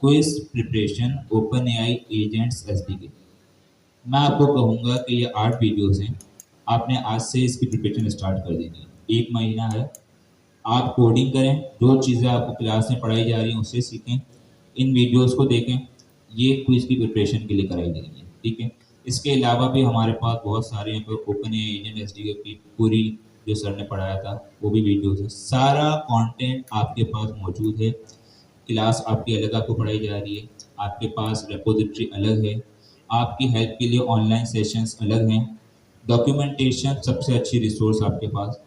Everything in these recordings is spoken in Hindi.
Quiz preparation open AI agents SDK. मैं आपको कहूँगा कि ये 8 वीडियोस हैं, आपने आज से इसकी प्रिपरेशन स्टार्ट कर देनी है। 1 महीना है, आप कोडिंग करें, जो चीज़ें आपको क्लास में पढ़ाई जा रही हैं उससे सीखें, इन वीडियोस को देखें, ये क्विज की प्रिपरेशन के लिए कराई जाएगी, ठीक है। इसके अलावा भी हमारे पास बहुत सारे यहाँ पर ओपन एआई एजेंट एसडीके की पूरी जो सर ने पढ़ाया था वो भी वीडियोस है, सारा कंटेंट आपके पास मौजूद है। क्लास आपकी अलग आपको पढ़ाई जा रही है, आपके पास रेपोजिटरी अलग है, आपकी हेल्प के लिए ऑनलाइन सेशंस अलग हैं, डॉक्यूमेंटेशन सबसे अच्छी रिसोर्स आपके पास,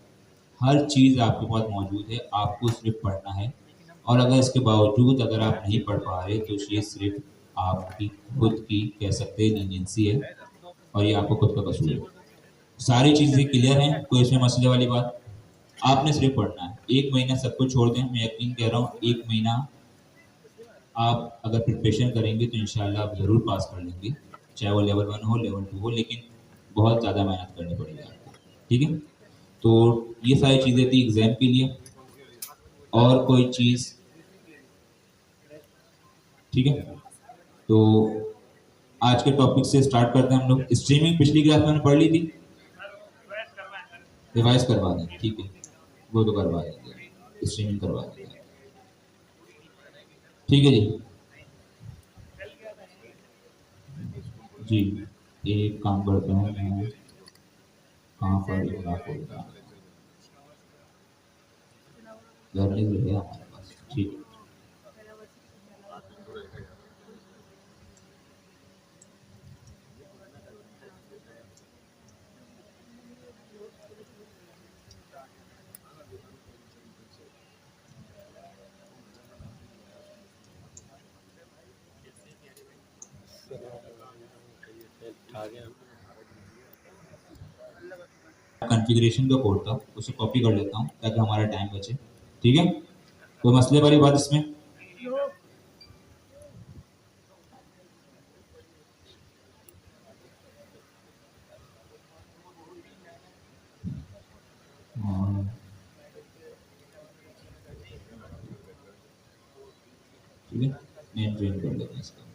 हर चीज़ आपके पास मौजूद है, आपको सिर्फ पढ़ना है। और अगर इसके बावजूद अगर आप नहीं पढ़ पा रहे तो ये सिर्फ आपकी खुद की कह सकते हैं लीनियंसी है और ये आपको खुद का कसूर है। सारी चीज़ें क्लियर हैं, कोई इसमें मसले वाली बात, आपने सिर्फ पढ़ना है। 1 महीना सब कुछ छोड़ दें, मैं यकीन कह रहा हूँ 1 महीना आप अगर प्रिपरेशन करेंगे तो इंशाल्लाह आप ज़रूर पास कर लेंगे, चाहे वो लेवल 1 हो लेवल 2 हो, लेकिन बहुत ज़्यादा मेहनत करनी पड़ेगी आपको, ठीक है। तो ये सारी चीज़ें थी एग्जाम के लिए, और कोई चीज़, ठीक है। तो आज के टॉपिक से स्टार्ट करते हैं हम लोग। स्ट्रीमिंग पिछली क्लास में हमने पढ़ ली थी, रिवाइज करवा दें, ठीक है, वो तो करवा देंगे, स्ट्रीमिंग करवा देंगे, ठीक है जी। जी एक काम करते हैं, मैं कहाँ पर लर्निंग है हमारे पास, ठीक है। कॉन्फ़िगरेशन का कोड था, उसे कॉपी कर लेता हूँ ताकि हमारा टाइम बचे, ठीक है। कोई मसले वाली बात इसमें? ठीक है, नेम चेंज कर लेते हैं इसका।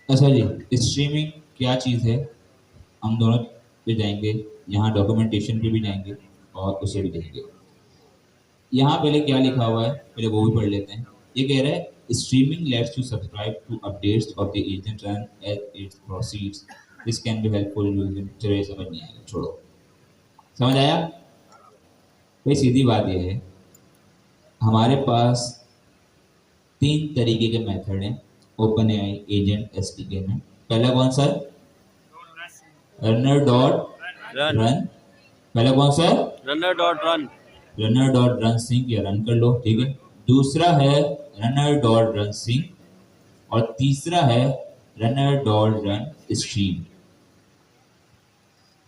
अच्छा जी, स्ट्रीमिंग क्या चीज़ है, हम दोनों पे जाएंगे, यहाँ डॉक्यूमेंटेशन पे भी जाएंगे और उसे भी देखेंगे। यहाँ पहले क्या लिखा हुआ है, पहले वो भी पढ़ लेते हैं। ये कह रहा है streaming lets you subscribe to updates of the agent run as it proceeds, this can be helpful using. चलो ये समझ नहीं आएगा, छोड़ो। समझ आया? भाई सीधी बात ये है, हमारे पास 3 तरीके के मेथड हैं ओपन एआई एजेंट एसडीके में। पहला कौन सा है? Runner dot run. पहला कौन सा है? Runner dot run. Runner dot run sync, या रन कर लो, ठीक है। दूसरा है रनर डॉट रन सिंक और तीसरा है रनर डॉट रन स्ट्रीम।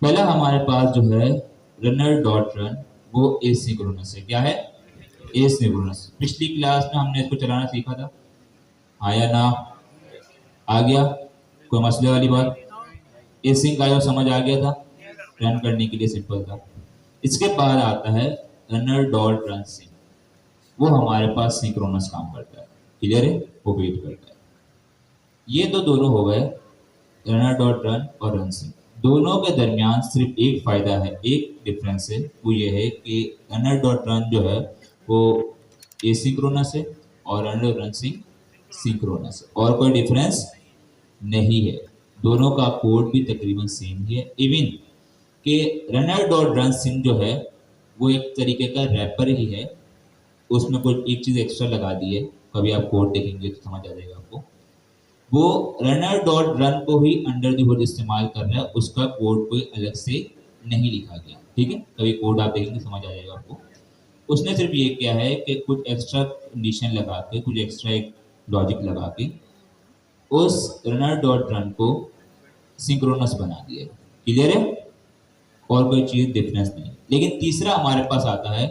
पहला हमारे पास जो है रनर डॉट रन, वो एसिंक्रोनस है। क्या है? एसिंक्रोनस। पिछली क्लास में हमने इसको चलाना सीखा था, हाँ या ना? आ गया? कोई मसले वाली बात? एसिंक आया, समझ आ गया था, रन करने के लिए सिंपल था। इसके बाद आता है रनर डॉट रन सिंक, वो हमारे पास सिंक्रोनस काम करता है, क्लियर है, वो वेट करता है। ये तो दोनों हो गए, रनर डॉट रन और रन सिंक। दोनों के दरमियान सिर्फ एक फायदा है, एक डिफरेंस है, वो ये है कि रनर डॉट रन जो है वो एसिंक्रोनस है और runner dot run sync synchronous है, और कोई डिफरेंस नहीं है। दोनों का कोड भी तकरीबन सेम ही है। इवन कि रनर डॉट रन सिंक जो है वो एक तरीके का रैपर ही है, उसमें कोई एक चीज़ एक्स्ट्रा लगा दी है, कभी आप कोड देखेंगे तो समझ आ जाएगा आपको। वो रनर डॉट रन को ही अंडर द हुड इस्तेमाल कर रहा है, उसका कोड कोई अलग से नहीं लिखा गया, ठीक है। कभी कोड आप देखेंगे समझ आ जाएगा आपको। उसने सिर्फ ये किया है कि कुछ एक्स्ट्रा कंडीशन लगा के, कुछ एक्स्ट्रा एक लॉजिक लगा के उस रनर डॉट रन को सिंक्रोनस बना दिया, क्लियर है, और कोई चीज़ डिफरेंस नहीं। लेकिन तीसरा हमारे पास आता है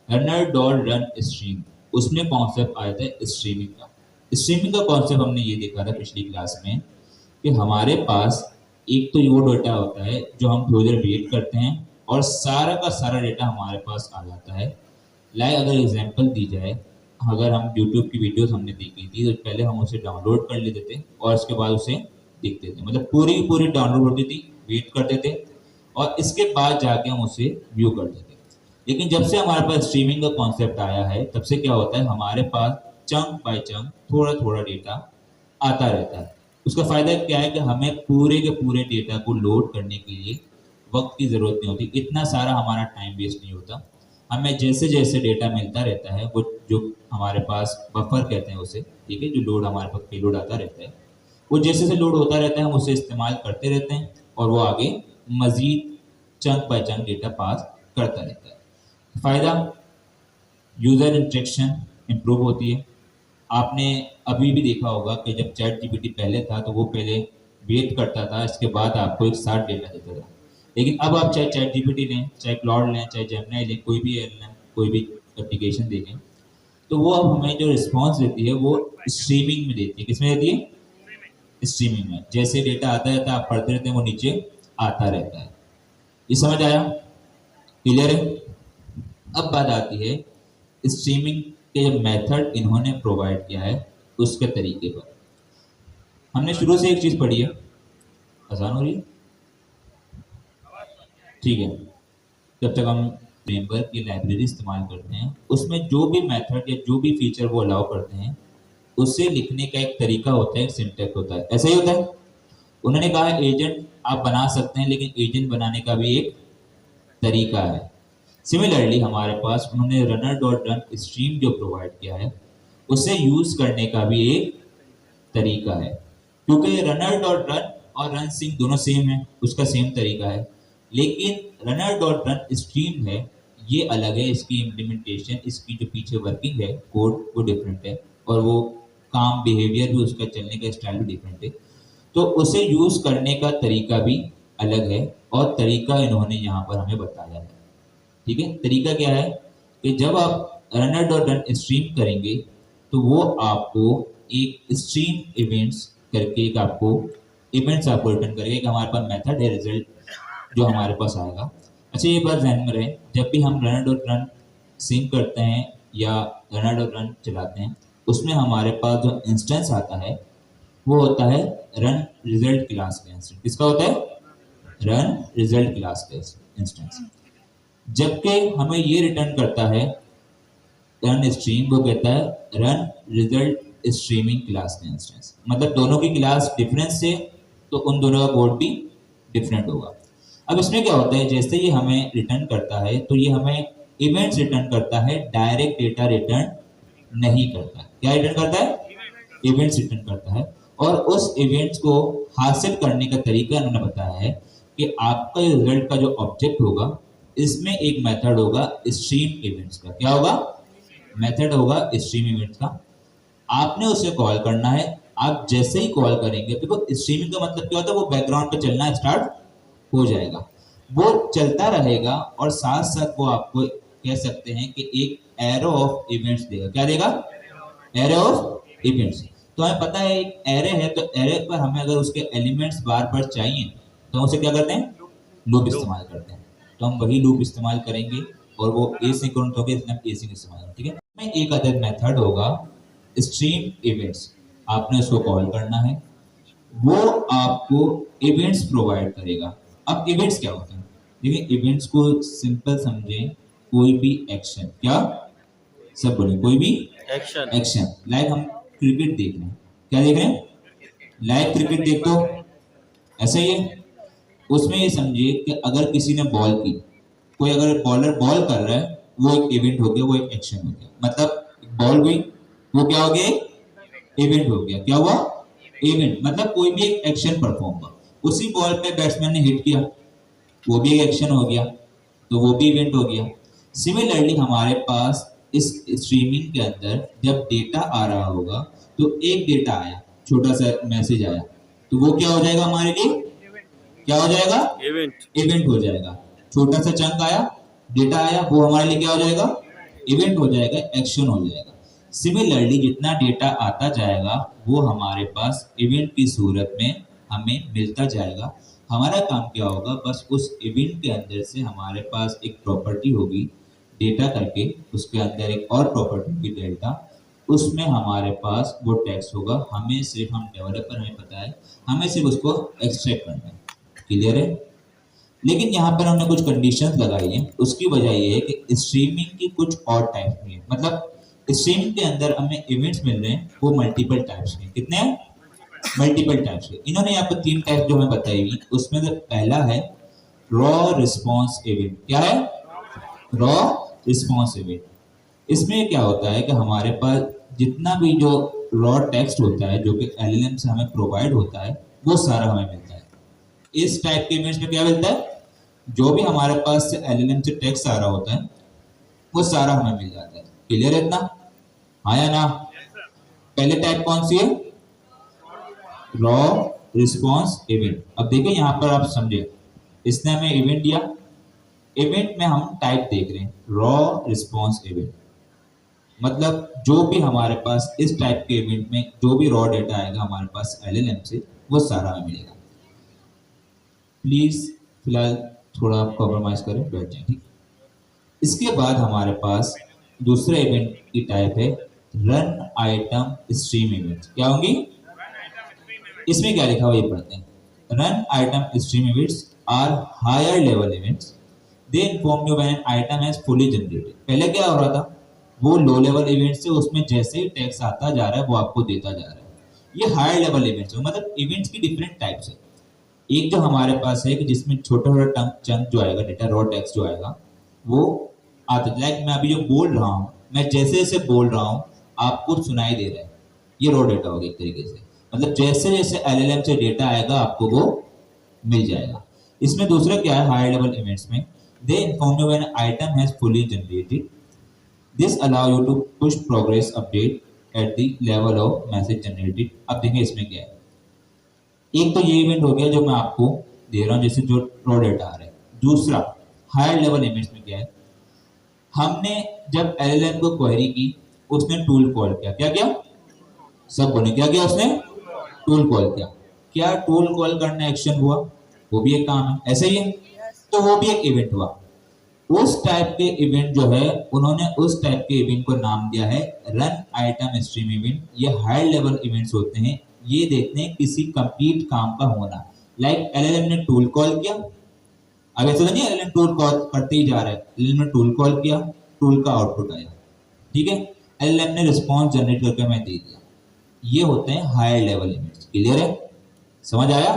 रनर डॉट रन स्ट्रीम। उसमें कॉन्सेप्ट आया था स्ट्रीमिंग का। स्ट्रीमिंग का कॉन्सेप्ट हमने ये देखा था पिछली क्लास में कि हमारे पास एक तो वो डेटा होता है जो हम थोड़ी देर वेट करते हैं और सारा का सारा डेटा हमारे पास आ जाता है। लाइक अगर एग्जांपल दी जाए, अगर हम यूट्यूब की वीडियोस हमने देखी थी तो पहले हम उसे डाउनलोड कर लेते थे और उसके बाद उसे देखते थे, मतलब पूरी की पूरी डाउनलोड होती थी, वेट करते थे और इसके बाद जाके हम उसे व्यू करते थे। लेकिन जब से हमारे पास स्ट्रीमिंग का कॉन्सेप्ट आया है तब से क्या होता है, हमारे पास चंक बाय चंक थोड़ा थोड़ा डेटा आता रहता है। उसका फायदा क्या है कि हमें पूरे के पूरे डेटा को लोड करने के लिए वक्त की जरूरत नहीं होती, इतना सारा हमारा टाइम वेस्ट नहीं होता। हमें जैसे जैसे डेटा मिलता रहता है, वो जो हमारे पास बफर कहते हैं उसे, ठीक है, जो लोड हमारे पास पेलोड आता रहता है, वो जैसे जैसे लोड होता रहता है हम उसे इस्तेमाल करते रहते हैं और वो आगे मजीद chunk by chunk data pass करता रहता है। फायदा, यूजर इंटरेक्शन इंप्रूव होती है। आपने अभी भी देखा होगा कि जब चैट जीपीटी पहले था तो वो पहले वेट करता था, इसके बाद आपको एक साथ डेटा देता था। लेकिन अब आप चाहे चैट जीपीटी लें, चाहे क्लाउड लें, चाहे जेमिनी लें, कोई भी एल लें, कोई भी एप्लीकेशन देखें, तो वो अब हमें जो रिस्पॉन्स देती है वो स्ट्रीमिंग में देती है। किसमें देती है? स्ट्रीमिंग में। जैसे डेटा आता रहता है आप पढ़ते रहते हैं, वो नीचे आता रहता है। ये समझ आया? क्लियर है? अब बात आती है स्ट्रीमिंग के जो मेथड इन्होंने प्रोवाइड किया है उसके तरीके पर। हमने शुरू से एक चीज पढ़ी है, आसान हो रही है, ठीक है। जब तक हम फ्रेमवर्क की लाइब्रेरी इस्तेमाल करते हैं उसमें जो भी मेथड या जो भी फीचर वो अलाउ करते हैं उसे लिखने का एक तरीका होता है, एक सिंटैक्स होता है, ऐसा ही होता है। उन्होंने कहा है एजेंट आप बना सकते हैं, लेकिन एजेंट बनाने का भी एक तरीका है। सिमिलरली हमारे पास उन्होंने रनर डॉट रन स्ट्रीम जो प्रोवाइड किया है उसे यूज करने का भी एक तरीका है, क्योंकि रनर डॉट रन और रन सिंक दोनों सेम है, उसका सेम तरीका है। लेकिन रनर डॉट रन स्ट्रीम है, ये अलग है, इसकी इम्प्लीमेंटेशन, इसकी जो पीछे वर्किंग है कोड वो डिफरेंट है और वो काम बिहेवियर भी, उसका चलने का स्टाइल भी डिफरेंट है। तो उसे यूज करने का तरीका भी अलग है और तरीका इन्होंने यहाँ पर हमें बताया है। ठीक है, तरीका क्या है कि जब आप रनर डॉट रन स्ट्रीम करेंगे तो वो आपको एक स्ट्रीम इवेंट्स करके एक आपको इवेंट्स आपको रिटर्न करेगा कि हमारे पास मेथड है, रिजल्ट जो हमारे पास आएगा। अच्छा ये बात ध्यान में रहे, जब भी हम रनर डॉट रन सिंक करते हैं या रनर डॉट रन चलाते हैं उसमें हमारे पास जो इंस्टेंस आता है वो होता है रन रिजल्ट क्लास का इंस्टेंस। किसका होता है? रन रिजल्ट क्लास का इंस्टेंस। जबकि हमें ये रिटर्न करता है रन स्ट्रीम, वो कहता है रन रिजल्ट स्ट्रीमिंग क्लास का इंस्टेंस। मतलब दोनों की क्लास डिफरेंस से तो उन दोनों का कोड भी डिफरेंट होगा। अब इसमें क्या होता है, जैसे ये हमें रिटर्न करता है तो ये हमें इवेंट्स रिटर्न करता है, डायरेक्ट डेटा रिटर्न नहीं करता। क्या रिटर्न करता है? इवेंट्स रिटर्न करता है। और उस इवेंट्स को हासिल करने का तरीका उन्होंने बताया है कि आपका रिजल्ट का जो ऑब्जेक्ट होगा इसमें एक मेथड होगा स्ट्रीम इवेंट्स का। क्या होगा? मेथड होगा स्ट्रीम इवेंट्स का। आपने उसे कॉल करना है। आप जैसे ही कॉल करेंगे, देखो स्ट्रीमिंग का मतलब क्या होता है, वो बैकग्राउंड पे चलना स्टार्ट हो जाएगा, वो चलता रहेगा और साथ साथ वो आपको कह सकते हैं कि एक एरो ऑफ इवेंट्स देगा। क्या देगा? Array of events. तो हमें पता है एक एरे है, तो एरे पर हमें अगर उसके एलिमेंट्स बार बार चाहिए तो हम उसे क्या करते हैं? लूप इस्तेमाल करते हैं। तो हम वही लूप इस्तेमाल करेंगे और वो एसिंक्रोनस होगा, इसलिए हम एसिंक इस्तेमाल करेंगे। ठीक है, में एक अदर मेथड होगा स्ट्रीम इवेंट्स। आपने उसको कॉल करना है, वो आपको इवेंट्स प्रोवाइड करेगा। अब इवेंट्स क्या होते हैं? देखिए इवेंट्स को सिंपल समझें, कोई भी एक्शन। क्या? सब बोले, कोई भी एक्शन। एक्शन। लाइक हम क्रिकेट देख रहे हैं, क्या देख रहे हैं? लाइव क्रिकेट देख तो ऐसा ही है। उसमें ये समझिए कि अगर किसी ने बॉल की, कोई अगर बॉलर बॉल कर रहा है, वो एक इवेंट हो गया, वो एक एक्शन हो गया। मतलब बॉल हुई, वो क्या हो गया? इवेंट हो गया। क्या हुआ? इवेंट। मतलब कोई भी एक एक्शन परफॉर्म हुआ। उसी बॉल पे बैट्समैन ने हिट किया, वो भी एक एक्शन हो गया, तो वो भी इवेंट हो गया। सिमिलरली हमारे पास इस स्ट्रीमिंग के अंदर जब डेटा आ रहा होगा तो एक डेटा आया, छोटा सा मैसेज आया, तो वो क्या हो जाएगा हमारे लिए? क्या हो जाएगा? इवेंट। इवेंट हो जाएगा। छोटा सा चंक आया, डेटा आया, वो हमारे लिए क्या हो जाएगा? इवेंट हो जाएगा, एक्शन हो जाएगा। सिमिलरली जितना डेटा आता जाएगा वो हमारे पास इवेंट की सूरत में हमें मिलता जाएगा। हमारा काम क्या होगा, बस उस इवेंट के अंदर से हमारे पास एक प्रॉपर्टी होगी डेटा करके, उसके अंदर एक और प्रॉपर्टी होगी डेल्टा, उसमें हमारे पास वो टेक्स्ट होगा। हमें सिर्फ, हम डेवलपर, हमें पता है, हमें सिर्फ उसको एक्सट्रैक्ट करना है। क्लियर है? लेकिन यहाँ पर हमने कुछ कंडीशंस लगाई हैं। उसकी वजह ये है कि स्ट्रीमिंग की कुछ और टाइप्स भी है, मतलब स्ट्रीमिंग के अंदर हमें इवेंट्स मिल रहे हैं, वो मल्टीपल टाइप्स के। कितने हैं? मल्टीपल टाइप्स के। इन्होंने यहाँ पर 3 टाइप जो हमें बताई हुई, उसमें से पहला है रॉ रिस्पॉन्स इवेंट। क्या है? Raw response event. इसमें क्या होता है कि हमारे पास जितना भी जो रॉ टेक्स्ट होता है जो कि एलएलएम से हमें प्रोवाइड होता है, वो सारा हमें मिलता है। इस टाइप के इमेज में क्या मिलता है, जो भी हमारे पास से एलएलएम से टेक्स्ट आ रहा होता है वो सारा हमें मिल जाता है। क्लियर है इतना? हाँ या ना? पहले टाइप कौन सी है? Raw response event. अब देखिए यहाँ पर आप समझे, इसने हमें इवेंट दिया, इवेंट में हम टाइप देख रहे हैं रॉ रिस्पॉन्स इवेंट, मतलब जो भी हमारे पास इस टाइप के इवेंट में जो भी रॉ डेटा आएगा हमारे पास एलएलएम से, वो सारा हमें मिलेगा। प्लीज फिलहाल थोड़ा कॉम्प्रोमाइज करें, बैठ जाए, ठीक। इसके बाद हमारे पास दूसरा इवेंट की टाइप है रन आइटम स्ट्रीम इवेंट। क्या होंगी? इसमें क्या लिखा हुआ ये पढ़ते हैं। Run item stream events are higher level events, they inform you when an item has fully generated. पहले क्या हो रहा था, वो लो लेवल इवेंट्स से, उसमें जैसे ही टेक्स्ट आता जा रहा है वो आपको देता जा रहा है। ये हायर लेवल इवेंट्स है, मतलब इवेंट्स की डिफरेंट टाइप्स है। एक जो हमारे पास है कि जिसमें छोटा छोटा चंक जो आएगा डेटा, रॉ टेक्स्ट जो आएगा वो आता है। लाइक मैं अभी जो बोल रहा हूँ, मैं जैसे जैसे बोल रहा हूँ आपको सुनाई दे रहा है, ये रॉ डेटा होगा एक तरीके से। मतलब जैसे जैसे एलएलएम से डेटा आएगा आपको वो मिल जाएगा। इसमें दूसरा क्या है, हायर लेवल इवेंट्स में they inform you when item has fully generated, this allow you to push progress update at the level of message generated. अब देखिए इसमें क्या है, एक तो ये इवेंट हो गया जो मैं आपको दे रहा हूँ, जैसे जो रॉ डेटा आ रहा है। दूसरा हायर लेवल इवेंट्स में क्या है, हमने जब एलएलएम को क्वेरी की, उसने टूल कॉल किया। क्या किया? सब बोले क्या किया उसने? टूल कॉल किया। क्या टूल कॉल करना एक्शन हुआ? वो भी एक काम है, ऐसे ही है, तो वो भी एक इवेंट हुआ। उस टाइप के इवेंट जो है, उन्होंने उस टाइप के इवेंट को नाम दिया है रन आइटम स्ट्रीम इवेंट। ये हायर लेवल इवेंट्स होते हैं, ये देखते हैं किसी कंप्लीट काम का होना। लाइक एलएलएम ने टूल कॉल किया, अब ऐसा नहीं एलएलएम टूल कॉल करते ही जा रहा है, एलएलएम ने टूल कॉल किया, टूल का आउटपुट आया, ठीक है, एलएलएम ने रिस्पॉन्स जनरेट करके मैं दे दिया। ये होते हैं हायर लेवल इवेंट्स। क्लियर है? समझ आया?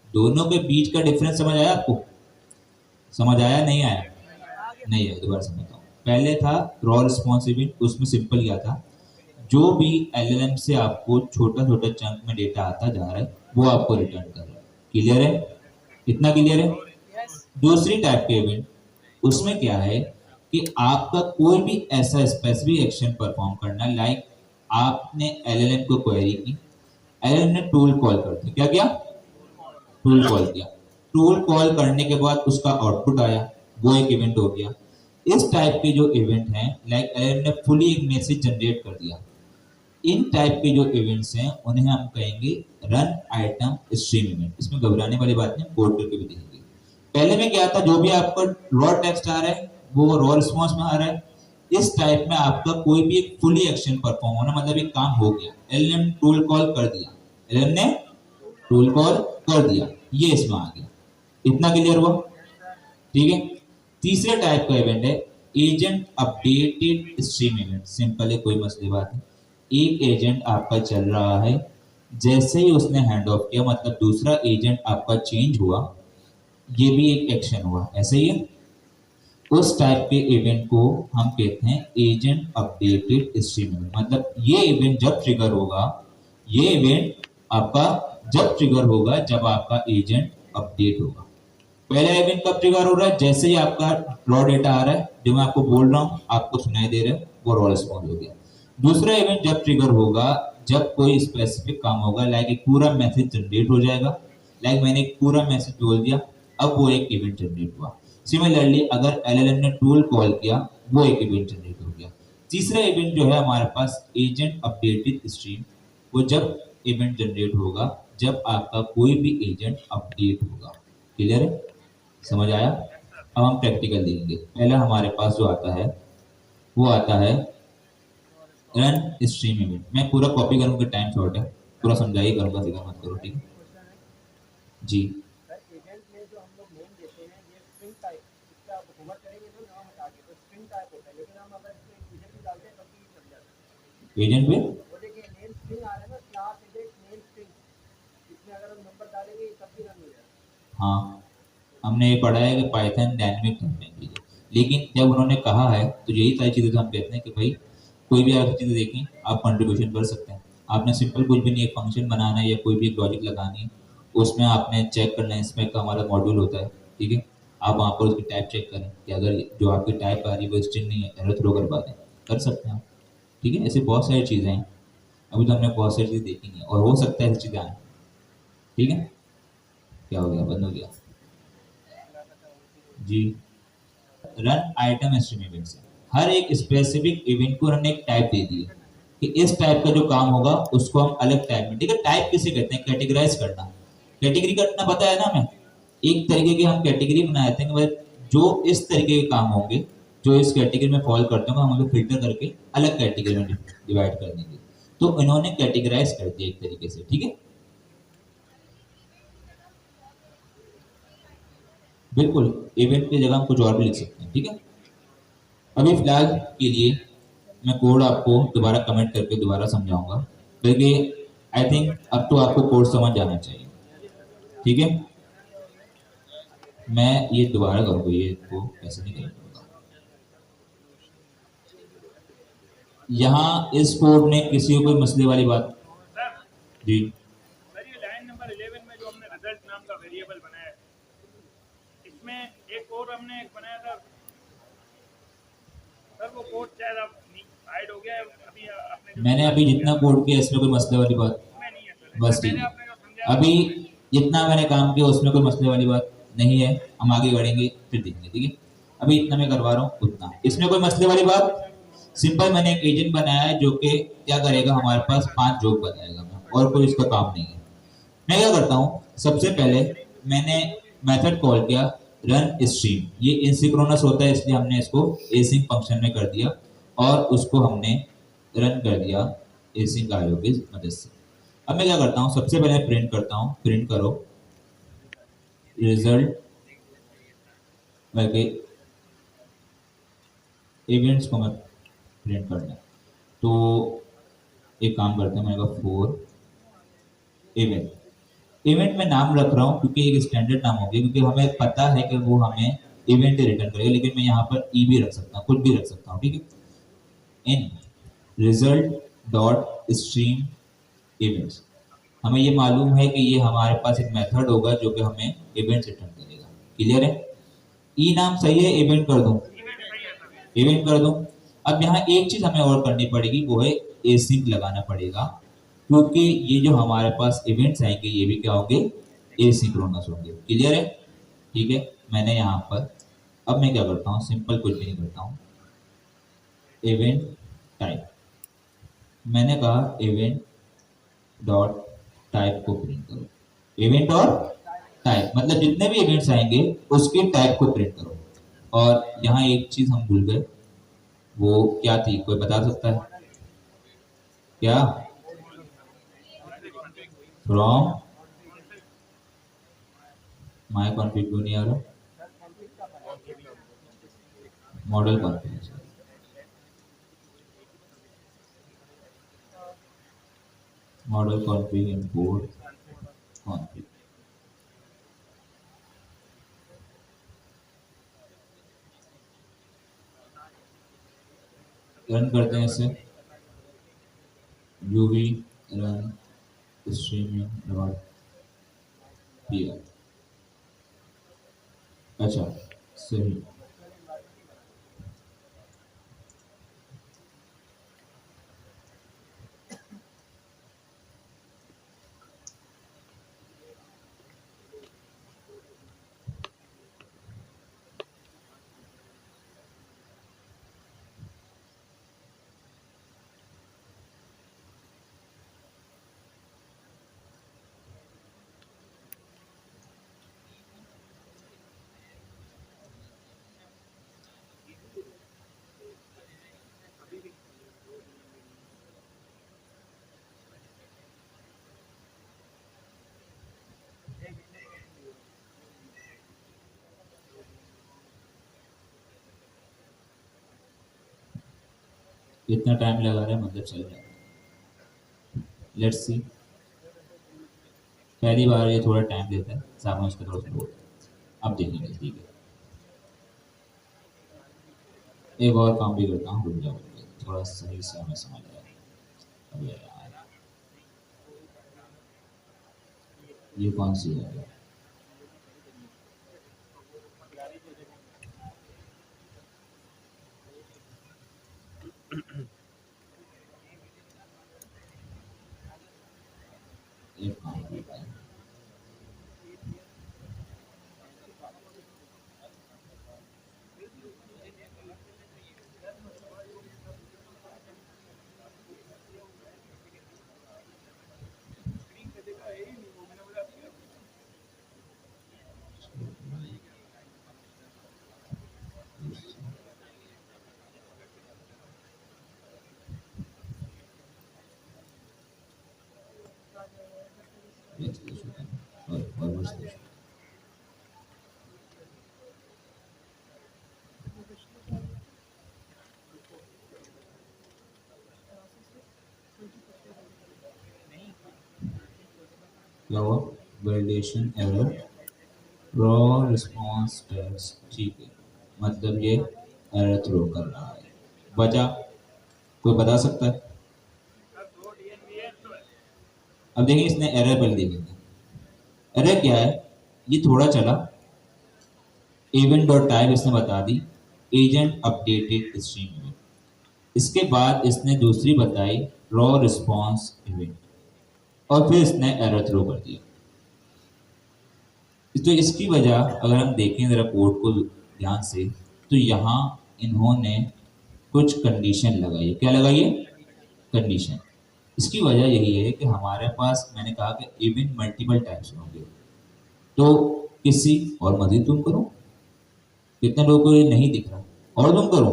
दोनों के बीच का डिफरेंस समझ आया आपको? समझ आया? नहीं आया? नहीं है, दोबारा समझता हूँ। पहले था रॉ रिस्पॉन्स इवेंट, उसमें सिंपल क्या था, जो भी एलएलएम से आपको छोटा छोटा चंक में डेटा आता जा रहा है वो आपको रिटर्न कर रहा है। क्लियर है? इतना क्लियर है? दूसरी टाइप के इवेंट, उसमें क्या है कि आपका कोई भी ऐसा स्पेसिफिक एक्शन परफॉर्म करना, लाइक आपने एलएलएम को क्वेरी की, एलएलएम ने टूल कॉल कर दिया। क्या किया? टूल कॉल किया। टूल कॉल करने के बाद उसका आउटपुट आया, वो एक इवेंट हो गया। इस टाइप के जो इवेंट हैं, लाइक एलएलएम ने फुली एक मैसेज जनरेट कर दिया, इन टाइप के जो इवेंट्स हैं उन्हें हम कहेंगे रन आइटम स्ट्रीम इवेंट। इसमें घबराने वाली बात नहीं, कोड करके भी देखेंगे। पहले में क्या था, जो भी आपका रॉ टेक्स्ट आ रहा है वो रॉ रिस्पॉन्स में आ रहा है। इस टाइप में आपका कोई भी एक फुली एक्शन परफॉर्म होना, मतलब एक काम हो गया, एलएलएम टूल कॉल कर दिया, एलएलएम ने टूल कॉल कर दिया, ये इसमें आ गया। इतना क्लियर हुआ? ठीक है। तीसरे टाइप का इवेंट है agent updated stream event. Simple है, कोई मसले बात नहीं। एक एजेंट आपका चल रहा है, जैसे ही उसने हैंड ऑफ किया, मतलब दूसरा एजेंट आपका चेंज हुआ, ये भी एक एक्शन हुआ, ऐसे ही है। उस टाइप के इवेंट को हम कहते हैं एजेंट अपडेटेड स्ट्रीम इवेंट। मतलब ये इवेंट जब ट्रिगर होगा, ये इवेंट आपका जब ट्रिगर होगा जब आपका एजेंट अपडेट होगा। पहला इवेंट कब ट्रिगर हो रहा है? जैसे ही आपका रॉ डेटा आ रहा है, जो मैं आपको बोल रहा हूँ आपको सुनाई दे रहा है, वो रॉ रिस्पॉन्स हो गया। दूसरा इवेंट जब ट्रिगर होगा जब कोई स्पेसिफिक काम होगा, लाइक एक पूरा मैसेज जनरेट हो जाएगा, लाइक मैंने एक पूरा मैसेज बोल दिया, अब वो एक इवेंट जनरेट हुआ। सिमिलरली अगर एलएलएम ने टूल कॉल किया, वो एक इवेंट जनरेट हो गया। तीसरा इवेंट जो है हमारे पास एजेंट अपडेटेड स्ट्रीम, वो जब इवेंट जनरेट होगा जब आपका कोई भी एजेंट अपडेट होगा। क्लियर है? समझ आया? अब हम प्रैक्टिकल देखेंगे। पहला हमारे पास जो आता है वो आता है रन स्ट्रीम इवेंट। मैं पूरा कॉपी करूंगा, टाइम शॉर्ट है, पूरा समझाइए करूंगा, फिक्र मत करो, ठीक है जी। एजेंट में हाँ, हमने ये पढ़ा है कि पाइथन डायनेमिक लैंग्वेज है, लेकिन जब उन्होंने कहा है तो यही सारी चीज़ें तो हम कहते हैं कि भाई कोई भी आप चीज़ें देखें, आप कंट्रीब्यूशन कर सकते हैं। आपने सिंपल कुछ भी नहीं, एक फंक्शन बनाना है या कोई भी एक लॉजिक लगानी है, उसमें आपने चेक करना है, इसमें का हमारा मॉड्यूल होता है, ठीक है। आप वहाँ पर उसकी टाइप चेक करें कि अगर जो आपकी टाइप आ रही है वो स्ट्रिंग नहीं है, एरर थ्रो करवा दें, कर सकते हैं आप, ठीक है। ऐसे बहुत सारी चीज़ें हैं, अभी तो हमने बहुत सारी चीज़ें देखी नहीं है और हो सकता है ऐसी चीज़ें आए, ठीक है। क्या हो गया, बंद हो गया जी। रन आइटम स्ट्रीम इवेंट से हर एक स्पेसिफिक इवेंट को हमने एक टाइप दे दी है कि इस टाइप का जो काम होगा उसको हम अलग टाइप में, ठीक है। टाइप किसे कहते हैं? कैटेगराइज करना। कैटेगरी करना पता है ना हमें? एक तरीके की हम कैटेगरी बनाए थे कि भाई जो इस तरीके के काम होंगे, जो इस कैटेगरी में फॉल करते होंगे, हम उनको फिल्टर करके अलग कैटेगरी में डिवाइड कर देंगे। तो इन्होंने कैटेगराइज कर दिया एक तरीके से, ठीक है। बिल्कुल, इवेंट की जगह हम कुछ और भी लिख सकते हैं, ठीक है। अभी फिलहाल के लिए मैं कोड आपको दोबारा कमेंट करके दोबारा समझाऊंगा, क्योंकि आई थिंक अब तो आपको कोड समझ जाना चाहिए, ठीक है। मैं ये दोबारा करूंगा, ये को कैसे नहीं करूंगा। यहाँ इस कोड में किसी को कोई मसले वाली बात जी? सर ये लाइन नंबर 11 में जो हमने रिजल्ट नाम का वेरिएबल बनाया है, इसमें एक और हमने एक बनाया था सर, वो कोड शायद अब हाइड हो गया है। अभी आपने जो मैंने अभी जितना कोड किया इसमें कोई मसले वाली बात, इसमें नहीं है सर, बस इसमें ठीक पहले है। आपने जो समझाया अभी जितना मैंने काम किया उसमें कोई मसले वाली बात नहीं है, हम आगे बढ़ेंगे फिर देखेंगे, ठीक है। अभी इतना मैं करवा रहा हूँ उतना, इसमें कोई मसले वाली बात। सिंपल मैंने एक एजेंट बनाया है जो कि क्या करेगा, हमारे पास 5 जॉब बताएगा, और कोई इसका काम नहीं है। मैं क्या करता हूँ, सबसे पहले मैंने मेथड कॉल किया रन स्ट्रीम। ये एसिंक्रोनस होता है इसलिए हमने इसको एसिंक फंक्शन में कर दिया और उसको हमने रन कर दिया एसिंक आईओ की मदद से। अब मैं क्या करता हूँ, सबसे पहले प्रिंट करता हूँ, प्रिंट करो रिजल्ट करके इवेंट्स को मैं प्रिंट करना है। तो एक काम करते हैं, मैंने कहा फोर इवेंट। इवेंट में नाम रख रहा हूँ क्योंकि एक स्टैंडर्ड नाम हो गया, क्योंकि हमें पता है कि वो हमें इवेंट रिटर्न करेगा, लेकिन मैं यहाँ पर ई भी रख सकता हूँ, कुछ भी रख सकता हूँ, ठीक है। इन रिजल्ट डॉट स्ट्रीम इवेंट्स, हमें ये मालूम है कि ये हमारे पास एक मेथड होगा जो कि हमें इवेंट रिटर्न करेगा। क्लियर है? ई नाम सही है, इवेंट कर दूं? इवेंट सही है सर। इवेंट कर दूं। अब यहाँ एक चीज हमें और करनी पड़ेगी, वो है एसिंक लगाना पड़ेगा, क्योंकि ये जो हमारे पास इवेंट्स आएंगे ये भी क्या होंगे, एसिंक्रोनस होंगे। क्लियर है? ठीक है। मैंने यहाँ पर अब मैं क्या करता हूँ, सिंपल कुछ भी नहीं करता हूँ, इवेंट टाइप, मैंने कहा इवेंट डॉट टाइप को प्रिंट करो। इवेंट और टाइप मतलब जितने भी इवेंट्स आएंगे उसके टाइप को प्रिंट करो। और यहाँ एक चीज हम भूल गए, वो क्या थी, कोई बता सकता है क्या? फ्रॉम माई कॉन्फ़िग नहीं आ रहा, model config, model config import config. Run करते हैं इसे, UV run streaming dot P R. अच्छा, सही। इतना टाइम लगा रहा है मतलब चल रहा है। लेट्स सी, पहली बार ये थोड़ा टाइम लेता है, सामने उसका थोड़ा स्लो होता है। अब देखेंगे, ठीक है। एक और काम भी करता हूँ, रुक जाओ, थोड़ा सही से हमें समझ आया। अबे यार, ये कौन सी है? एक काम करता है, और क्या हुआ? Validation error, raw response test, ठीक है, मतलब ये एरर थ्रो कर रहा है। वजह कोई बता सकता है? अब देखिए, इसने एरर पहले देखेंगे। एरर क्या है? ये थोड़ा चला, इवेंट डॉट टाइप इसने बता दी, एजेंट अपडेटेड स्ट्रीम इवेंट। इसके बाद इसने दूसरी बताई, रॉ रिस्पॉन्स इवेंट, और फिर इसने एरर थ्रो कर दिया। तो इसकी वजह अगर हम देखें जरा कोड को ध्यान से, तो यहाँ इन्होंने कुछ कंडीशन लगाई है। क्या लगाई है? कंडीशन। इसकी वजह यही है कि हमारे पास, मैंने कहा कि इवेंट मल्टीपल टाइप्स में होंगे, तो किसी और मजीद तुम करो, कितने लोगों को ये नहीं दिख रहा, और तुम करो,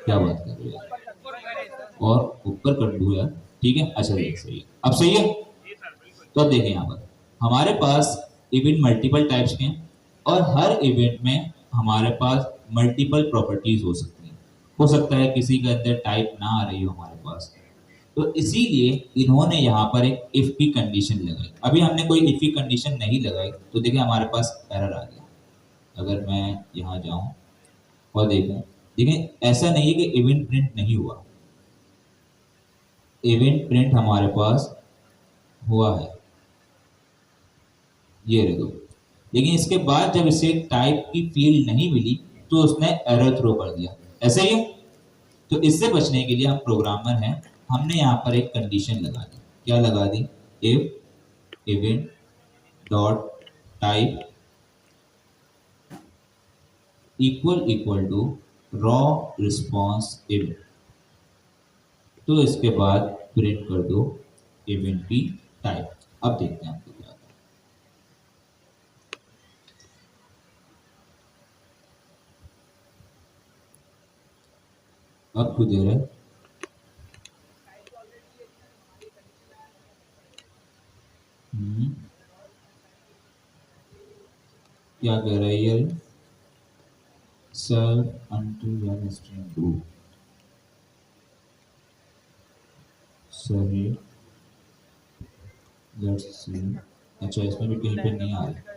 क्या बात कर रहे हो यार, और ऊपर कर दूँ यार, ठीक है, अच्छा देख, सही है, अब सही है। तो अब देखें यहाँ पर हमारे पास इवेंट मल्टीपल टाइप्स के हैं, और हर इवेंट में हमारे पास मल्टीपल प्रॉपर्टीज हो सकती हैं। हो सकता है किसी के अंदर टाइप ना आ रही हो हमारे पास, तो इसीलिए इन्होंने यहाँ पर एक इफ की कंडीशन लगाई। अभी हमने कोई इफ की कंडीशन नहीं लगाई, तो देखिए हमारे पास एरर आ गया। अगर मैं यहाँ जाऊँ और देखूँ, देखिए ऐसा नहीं है कि इवेंट प्रिंट नहीं हुआ, इवेंट प्रिंट हमारे पास हुआ है, ये रहे दो। लेकिन इसके बाद जब इसे टाइप की फील्ड नहीं मिली, तो उसने एरर थ्रो कर दिया, ऐसे ही है। तो इससे बचने के लिए हम प्रोग्रामर हैं, हमने यहाँ पर एक कंडीशन लगा दी। क्या लगा दी? If event dot type equal to raw response event, तो इसके बाद प्रिंट कर दो इवेंट की टाइप। अब देखते हैं आपको क्या आता है। अब खुद दे रहा है, क्या कह रहा है ये? serve until when string do, सही, लेट्स सी। अच्छा, इसमें भी कहीं पे नहीं आ रहा,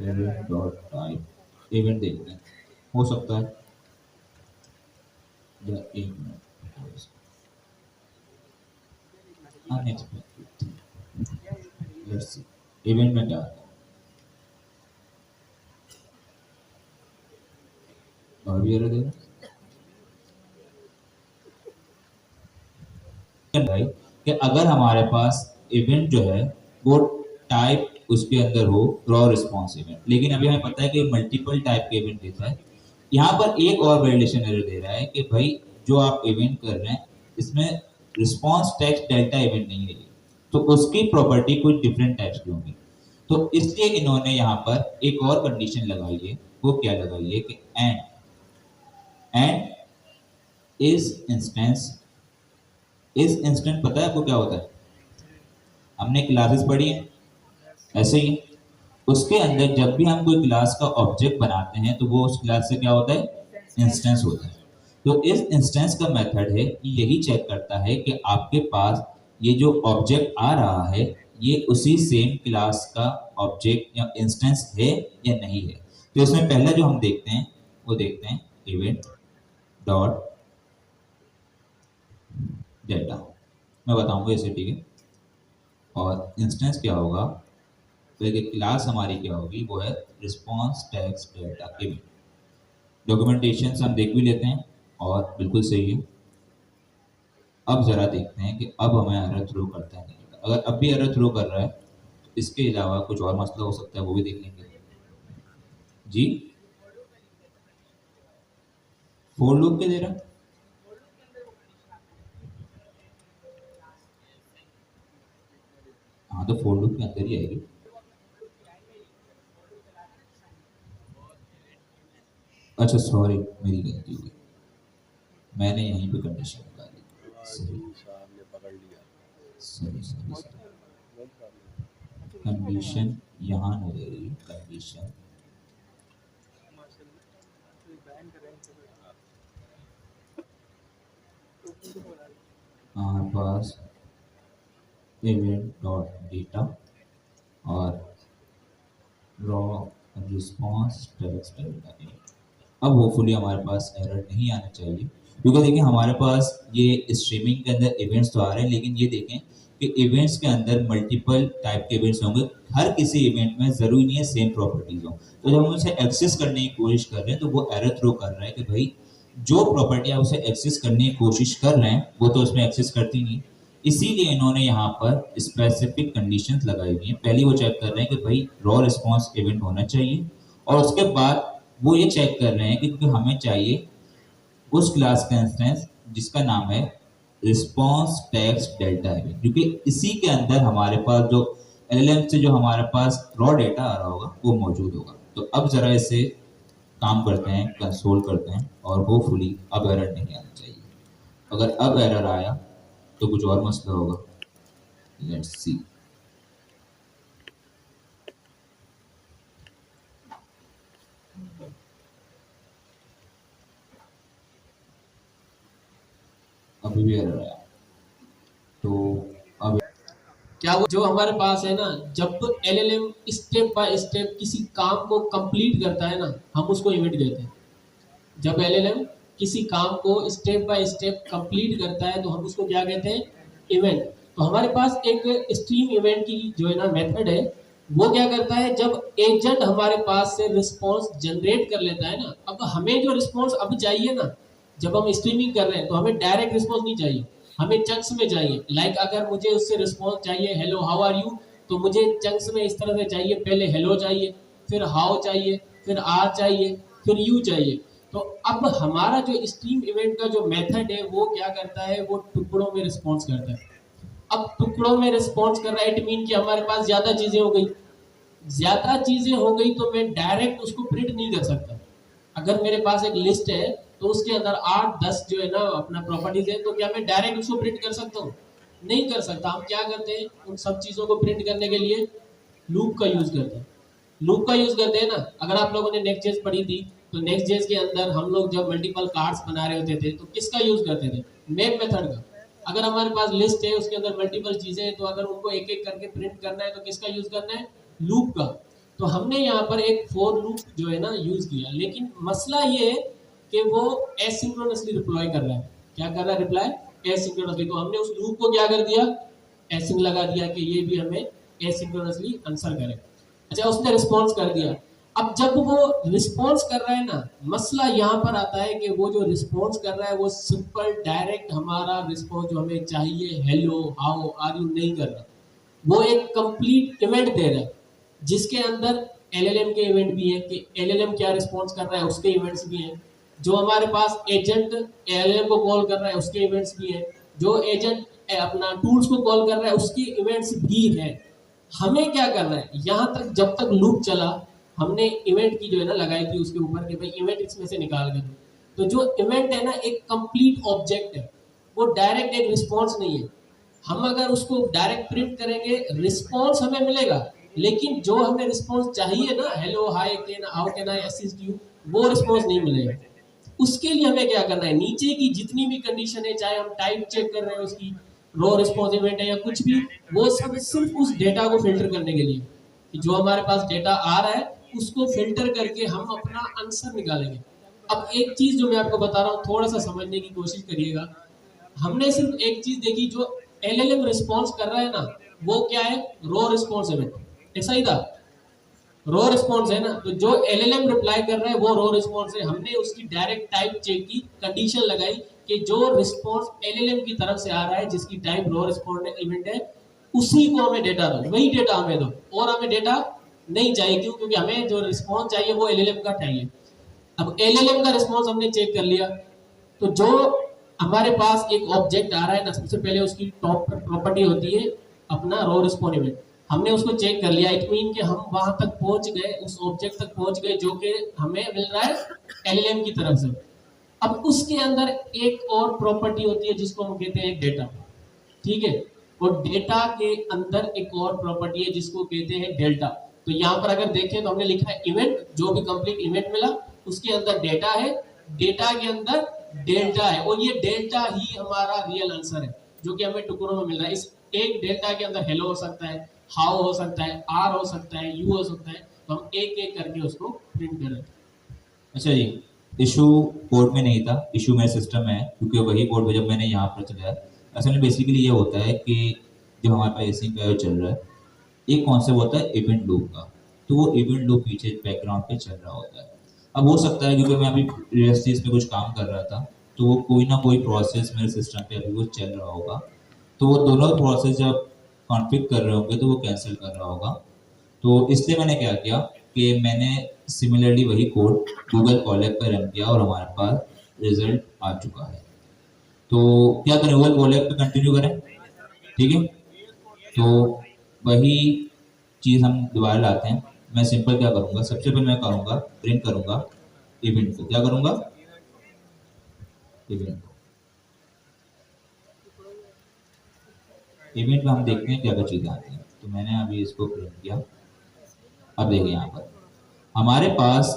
इवेंट डॉट टाइप, इवेंट देखते हैं, हो सकता है या एक minute, unexpected, let's see event में क्या आता है। और भी एरर देगा भाई, कि अगर हमारे पास इवेंट जो है वो टाइप उसके अंदर हो रॉ रिस्पॉन्स इवेंट, लेकिन अभी हमें पता है कि मल्टीपल टाइप के इवेंट देता है। यहाँ पर एक और वैलिडेशन एरर दे रहा है कि भाई जो आप इवेंट कर रहे हैं इसमें रिस्पॉन्स टेक्स्ट डेल्टा इवेंट नहीं है, तो उसकी प्रॉपर्टी कुछ डिफरेंट टाइप्स की होंगी। तो इसलिए इन्होंने यहाँ पर एक और कंडीशन लगाई है। वो क्या लगाई है कि एंड इज इंस्टेंस। इस इंस्टेंट पता है आपको क्या होता है? हमने क्लासेस पढ़ी है, ऐसे ही उसके अंदर जब भी हम कोई क्लास का ऑब्जेक्ट बनाते हैं, तो वो उस क्लास से क्या होता है? इंस्टेंस होता है। तो इस इंस्टेंस का मेथड है यही चेक करता है कि आपके पास ये जो ऑब्जेक्ट आ रहा है ये उसी सेम क्लास का ऑब्जेक्ट या इंस्टेंस है या नहीं है। तो इसमें पहला जो हम देखते हैं वो देखते हैं इवेंट डॉट डेटा, मैं बताऊंगा इसे, ठीक है। और इंस्टेंस क्या होगा, तो एक क्लास हमारी क्या होगी, वो है response text data event. Documentation हम देख भी लेते हैं और बिल्कुल सही है। अब जरा देखते हैं कि अब हमें एरर थ्रो करता है नहीं करता। अगर अब भी एरर थ्रो कर रहा है तो इसके अलावा कुछ और मसला हो सकता है, वो भी देख लेंगे जी। फोर लूप के दे रहा है, हाँ तो फोर लूप के अंदर ही आएगी। अच्छा सॉरी, मेरी गलती हो गई, मैंने यहीं पे कंडीशन निकाली। सही सॉरी सॉरी सॉरी, कंडीशन यहाँ नहीं रहेगी, कंडीशन हमारे पास इवेंट डॉट डेटा और रॉ रिस्पॉन्स टेक्स्ट डेटा। अब होपफुली हमारे पास एरर नहीं आना चाहिए, क्योंकि देखिए हमारे पास ये स्ट्रीमिंग के अंदर इवेंट्स तो आ रहे हैं, लेकिन ये देखें कि इवेंट्स के अंदर मल्टीपल टाइप के इवेंट्स होंगे। हर किसी इवेंट में ज़रूरी नहीं है सेम प्रॉपर्टीज हो। तो जब हम उसे एक्सेस करने की कोशिश कर रहे हैं तो वो एरर थ्रो कर रहा है कि भाई जो प्रॉपर्टी आप उसे एक्सेस करने की कोशिश कर रहे हैं वो तो उसमें एक्सेस करती नहीं। इसीलिए इन्होंने यहाँ पर स्पेसिफिक कंडीशंस लगाई हुई हैं। पहली वो चेक कर रहे हैं कि भाई रॉ रिस्पॉन्स इवेंट होना चाहिए, और उसके बाद वो ये चेक कर रहे हैं कि हमें चाहिए उस क्लास का इंस्टेंस जिसका नाम है रिस्पॉन्स टेक्स्ट डेल्टा इवेंट, क्योंकि इसी के अंदर हमारे पास जो एलएलएम से जो हमारे पास रॉ डेटा आ रहा होगा वो मौजूद होगा। तो अब जरा इसे काम करते हैं, कंसोल करते हैं, और होपफुली अब एरर नहीं आना चाहिए। अगर अब एरर आया तो कुछ और मसला होगा, लेट्स सी। अभी भी एरर आया, तो अब क्या वो जो हमारे पास है ना, जब एलएलएम स्टेप बाय स्टेप किसी काम को कंप्लीट करता है ना, हम उसको इवेंट कहते हैं। जब एलएलएम किसी काम को स्टेप बाय स्टेप कंप्लीट करता है तो हम उसको क्या कहते हैं, इवेंट। तो हमारे पास एक स्ट्रीम इवेंट की जो है ना मेथड है, वो क्या करता है, जब एजेंट हमारे पास से रिस्पॉन्स जनरेट कर लेता है ना, अब हमें जो रिस्पॉन्स अभी चाहिए ना, जब हम स्ट्रीमिंग कर रहे हैं तो हमें डायरेक्ट रिस्पॉन्स नहीं चाहिए, हमें चंक्स में चाहिए। लाइक अगर मुझे उससे रिस्पॉन्स चाहिए हेलो हाउ आर यू, तो मुझे चंक्स में इस तरह से चाहिए, पहले हेलो चाहिए, फिर हाउ चाहिए, फिर आर चाहिए, फिर यू चाहिए। तो अब हमारा जो स्ट्रीम इवेंट का जो मेथड है वो क्या करता है, वो टुकड़ों में रिस्पॉन्स करता है। अब टुकड़ों में रिस्पॉन्स कर रहा है, इट मीन कि हमारे पास ज्यादा चीजें हो गई। ज्यादा चीजें हो गई तो मैं डायरेक्ट उसको प्रिंट नहीं कर सकता। अगर मेरे पास एक लिस्ट है तो उसके अंदर 8-10 जो है ना अपना प्रॉपर्टीज है, तो क्या मैं डायरेक्ट उसको प्रिंट कर सकता हूँ? नहीं कर सकता। हम क्या करते हैं, उन सब चीजों को प्रिंट करने के लिए लूप का यूज करते हैं। लूप का यूज करते हैं ना, अगर आप लोगों ने नेक्स्ट जेस पढ़ी थी तो नेक्स्ट जेस के अंदर हम लोग जब मल्टीपल कार्ड्स बना रहे होते थे तो किसका यूज करते थे, मैप मेथड का। अगर हमारे पास लिस्ट है उसके अंदर मल्टीपल चीजें हैं, तो अगर उनको एक एक करके प्रिंट करना है तो किसका यूज करना है, लूप का। तो हमने यहाँ पर एक फॉर लूप जो है ना यूज किया, लेकिन मसला ये है कि वो एसिंक्रोनसली रिप्लॉय कर रहा है। क्या कर रहा है, रिप्लाई एसिंक्रोनसली। तो हमने उस लूप को क्या कर दिया, एसिंक लगा दिया कि ये भी हमें एसिंक्रोनसली आंसर करे। अच्छा, उसने रिस्पॉन्स कर दिया। अब जब वो रिस्पॉन्स कर रहा है ना, मसला यहाँ पर आता है कि वो जो रिस्पॉन्स कर रहा है वो सिंपल डायरेक्ट हमारा रिस्पॉन्स जो हमें चाहिए हेलो हाउ आर यू नहीं कर रहा, वो एक कंप्लीट इवेंट दे रहा है जिसके अंदर एलएलएम के इवेंट भी है कि एलएलएम क्या रिस्पॉन्स कर रहा है, उसके इवेंट्स भी हैं। जो हमारे पास एजेंट एलएलएम को कॉल कर रहा है उसके इवेंट्स भी हैं। जो एजेंट अपना टूल्स को कॉल कर रहा है उसके इवेंट्स भी हैं। हमें क्या करना है, यहाँ तक जब तक लूप चला हमने इवेंट की जो है ना लगाई थी उसके ऊपर कि भाई इवेंट इसमें से निकाल कर दो। तो जो इवेंट है ना एक कंप्लीट ऑब्जेक्ट है, वो डायरेक्ट एक रिस्पॉन्स नहीं है। हम अगर उसको डायरेक्ट प्रिंट करेंगे रिस्पॉन्स हमें मिलेगा, लेकिन जो हमें रिस्पॉन्स चाहिए ना hello hi can how can I assist you, वो रिस्पॉन्स नहीं मिलेगा। उसके लिए हमें क्या करना है, नीचे की जितनी भी कंडीशन है, चाहे हम टाइप चेक कर रहे हैं उसकी, रो रिस्पॉन्स इवेंट है या कुछ भी, वो सब सिर्फ उस डेटा को फिल्टर करने के लिए, कि जो हमारे पास डेटा आ रहा है उसको फिल्टर करके हम अपना आंसर निकालेंगे। अब एक चीज जो मैं आपको बता रहा हूँ, थोड़ा सा समझने की कोशिश करिएगा। हमने सिर्फ एक चीज देखी, जो एलएलएम रिस्पॉन्स कर रहा है ना, वो क्या है, रो रिस्पॉन्स इवेंट, ऐसा ही था, रो रिस्पॉन्स है ना। तो जो एलएलएम रिप्लाई कर रहा है वो रो रिस्पॉन्स है। हमने उसकी डायरेक्ट टाइप चेक की, कंडीशन लगाई कि जो रिस्पॉन्स एलएलएम की तरफ से आ रहा है, जिसकी टाइप रो रिस्पॉन्स इवेंट है, उसी को हमें डेटा दो, वही डेटा हमें दो, और हमें डेटा नहीं चाहिए। क्यों? क्योंकि हमें जो रिस्पॉन्स चाहिए वो एलएलएम का चाहिए। अब एलएलएम का रिस्पॉन्स हमने चेक कर लिया, तो जो हमारे पास एक ऑब्जेक्ट आ रहा है ना, सबसे पहले उसकी टॉप प्रॉपर्टी होती है अपना रो रिस्पॉन्स इवेंट। हमने उसको चेक कर लिया, इट मीन कि हम वहां तक पहुंच गए, उस ऑब्जेक्ट तक पहुंच गए जो कि हमें मिल रहा है एलएलएम की तरफ से। अब उसके अंदर एक और प्रॉपर्टी होती है जिसको हम कहते हैं डेटा, ठीक है। और डेटा के अंदर एक और प्रॉपर्टी है जिसको कहते हैं डेल्टा। तो यहाँ पर अगर देखें तो हमने लिखा है इवेंट, जो भी कंप्लीट इवेंट मिला उसके अंदर डेटा है, डेटा के अंदर डेल्टा है, और ये डेल्टा ही हमारा रियल आंसर है जो कि हमें टुकड़ों में मिल रहा है। इस एक डेल्टा के अंदर हेलो हो सकता है, हाउ हो सकता है, आर हो सकता है, यू हो सकता है, तो हम एक एक करके उसको प्रिंट करें। अच्छा जी, इशू कोड में नहीं था, इशू मेरे सिस्टम में है, क्योंकि वही कोड जब मैंने यहाँ पर चलाया। असल में बेसिकली ये होता है कि जो हमारे पास एसी का चल रहा है, एक कॉन्सेप्ट होता है इवेंट लूप का, तो वो इवेंट लूप पीछे बैकग्राउंड पे चल रहा होता है। अब हो सकता है क्योंकि मैं अभी रियलिस्टिक्स पे कुछ काम कर रहा था, तो वो कोई ना कोई प्रोसेस मेरे सिस्टम पे अभी वो चल रहा होगा, तो वो दोनों प्रोसेस जब कॉन्फ़िग कर रहे होंगे तो वो कैंसिल कर रहा होगा। तो इसलिए मैंने क्या किया कि मैंने सिमिलरली वही कोड गूगल कॉलैब पर रन किया और हमारे पास रिजल्ट आ चुका है। तो क्या करें, गूगल कॉलैब पे कंटिन्यू करें, ठीक है। तो वही चीज़ हम दोबारा लाते हैं। मैं सिंपल क्या करूँगा, सबसे पहले मैं करूँगा प्रिंट करूँगा इवेंट को, क्या करूँगा, इवेंट को। इवेंट में हम देखते हैं क्या क्या चीज़ें आती हैं। तो मैंने अभी इसको प्रिंट किया। अब देखिए यहाँ पर हमारे पास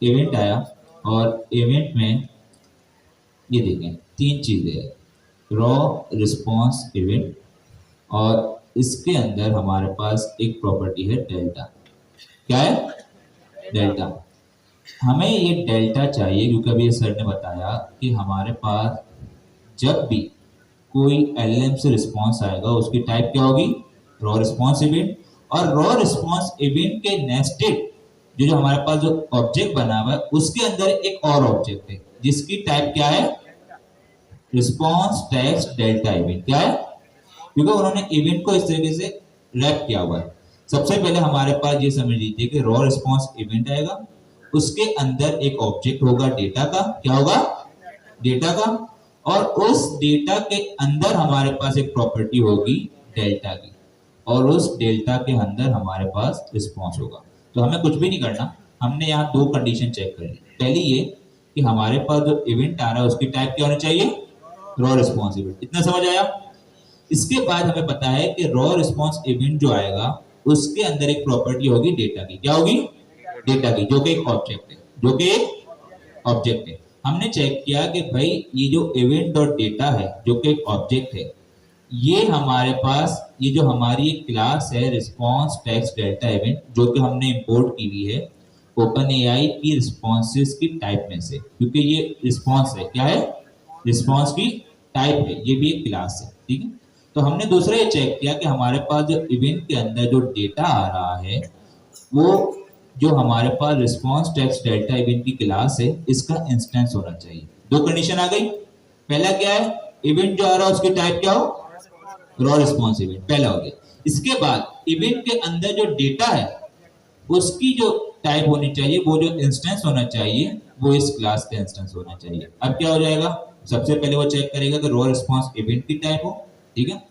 इवेंट आया, और इवेंट में ये देखें तीन चीज़ें हैं, रॉ रिस्पॉन्स इवेंट, और इसके अंदर हमारे पास एक प्रॉपर्टी है डेल्टा। क्या है? डेल्टा। हमें ये डेल्टा चाहिए क्योंकि अभी सर ने बताया कि हमारे पास जब भी कोई एलएम से रिस्पॉन्स आएगा उसकी टाइप क्या होगी, रॉ रिस्पॉन्स इवेंट। और रॉ रिस्पॉन्स इवेंट के नेस्टेड जो हमारे पास जो ऑब्जेक्ट बना हुआ है उसके अंदर एक और ऑब्जेक्ट है जिसकी टाइप क्या है, रिस्पॉन्स टेक्स्ट डेल्टा इवेंट। क्या है? क्योंकि उन्होंने इवेंट को इस तरीके से रैप किया हुआ है। सबसे पहले हमारे पास ये समझ लीजिए कि रॉ रिस्पॉन्स इवेंट आएगा, उसके अंदर एक ऑब्जेक्ट होगा डेटा का, क्या होगा, डेटा का, और उस डेटा के अंदर हमारे पास एक प्रॉपर्टी होगी डेल्टा की, और उस डेल्टा के अंदर हमारे पास रिस्पॉन्स होगा। तो हमें कुछ भी नहीं करना, हमने यहाँ दो कंडीशन चेक कर ली। पहली ये कि हमारे पास जो इवेंट आ रहा है उसकी टाइप क्या होनी चाहिए, रॉ रिस्पॉन्स इवेंट। इतना समझ आया? इसके बाद हमें पता है कि रॉ रिस्पॉन्स इवेंट जो आएगा उसके अंदर एक प्रॉपर्टी होगी डेटा की। क्या होगी? डेटा की, जो कि एक ऑब्जेक्ट है, जो कि एक ऑब्जेक्ट है। हमने चेक किया कि भाई ये जो इवेंट डॉट डेटा है जो कि एक ऑब्जेक्ट है, ये हमारे पास ये जो हमारी क्लास है रिस्पॉन्स टेक्स्ट डेल्टा इवेंट, जो कि हमने इंपोर्ट की हुई है ओपन एआई की रिस्पॉन्सेस की टाइप में से, क्योंकि ये रिस्पॉन्स है, क्या है, रिस्पॉन्स की टाइप है, ये भी एक क्लास है, ठीक है। तो हमने दूसरा ये चेक किया कि हमारे पास जो इवेंट के अंदर जो डेटा आ रहा है वो जो हमारे पास रिस्पॉन्स टेक्स्ट डेल्टा इवेंट की क्लास है इसका इंस्टेंस होना चाहिए। दो कंडीशन आ गई। पहला क्या है, इवेंट जो आ रहा है उसकी टाइप क्या हो, रॉ रिस्पॉन्स इवेंट, पहला हो गया। इसके बाद इवेंट के अंदर जो डेटा है उसकी जो टाइप होनी चाहिए, वो जो इंस्टेंस होना चाहिए वो इस क्लास का इंस्टेंस होना चाहिए। अब क्या हो जाएगा, सबसे पहले वो चेक करेगा कि रॉ रिस्पॉन्स इवेंट की टाइप हो, ठीक है।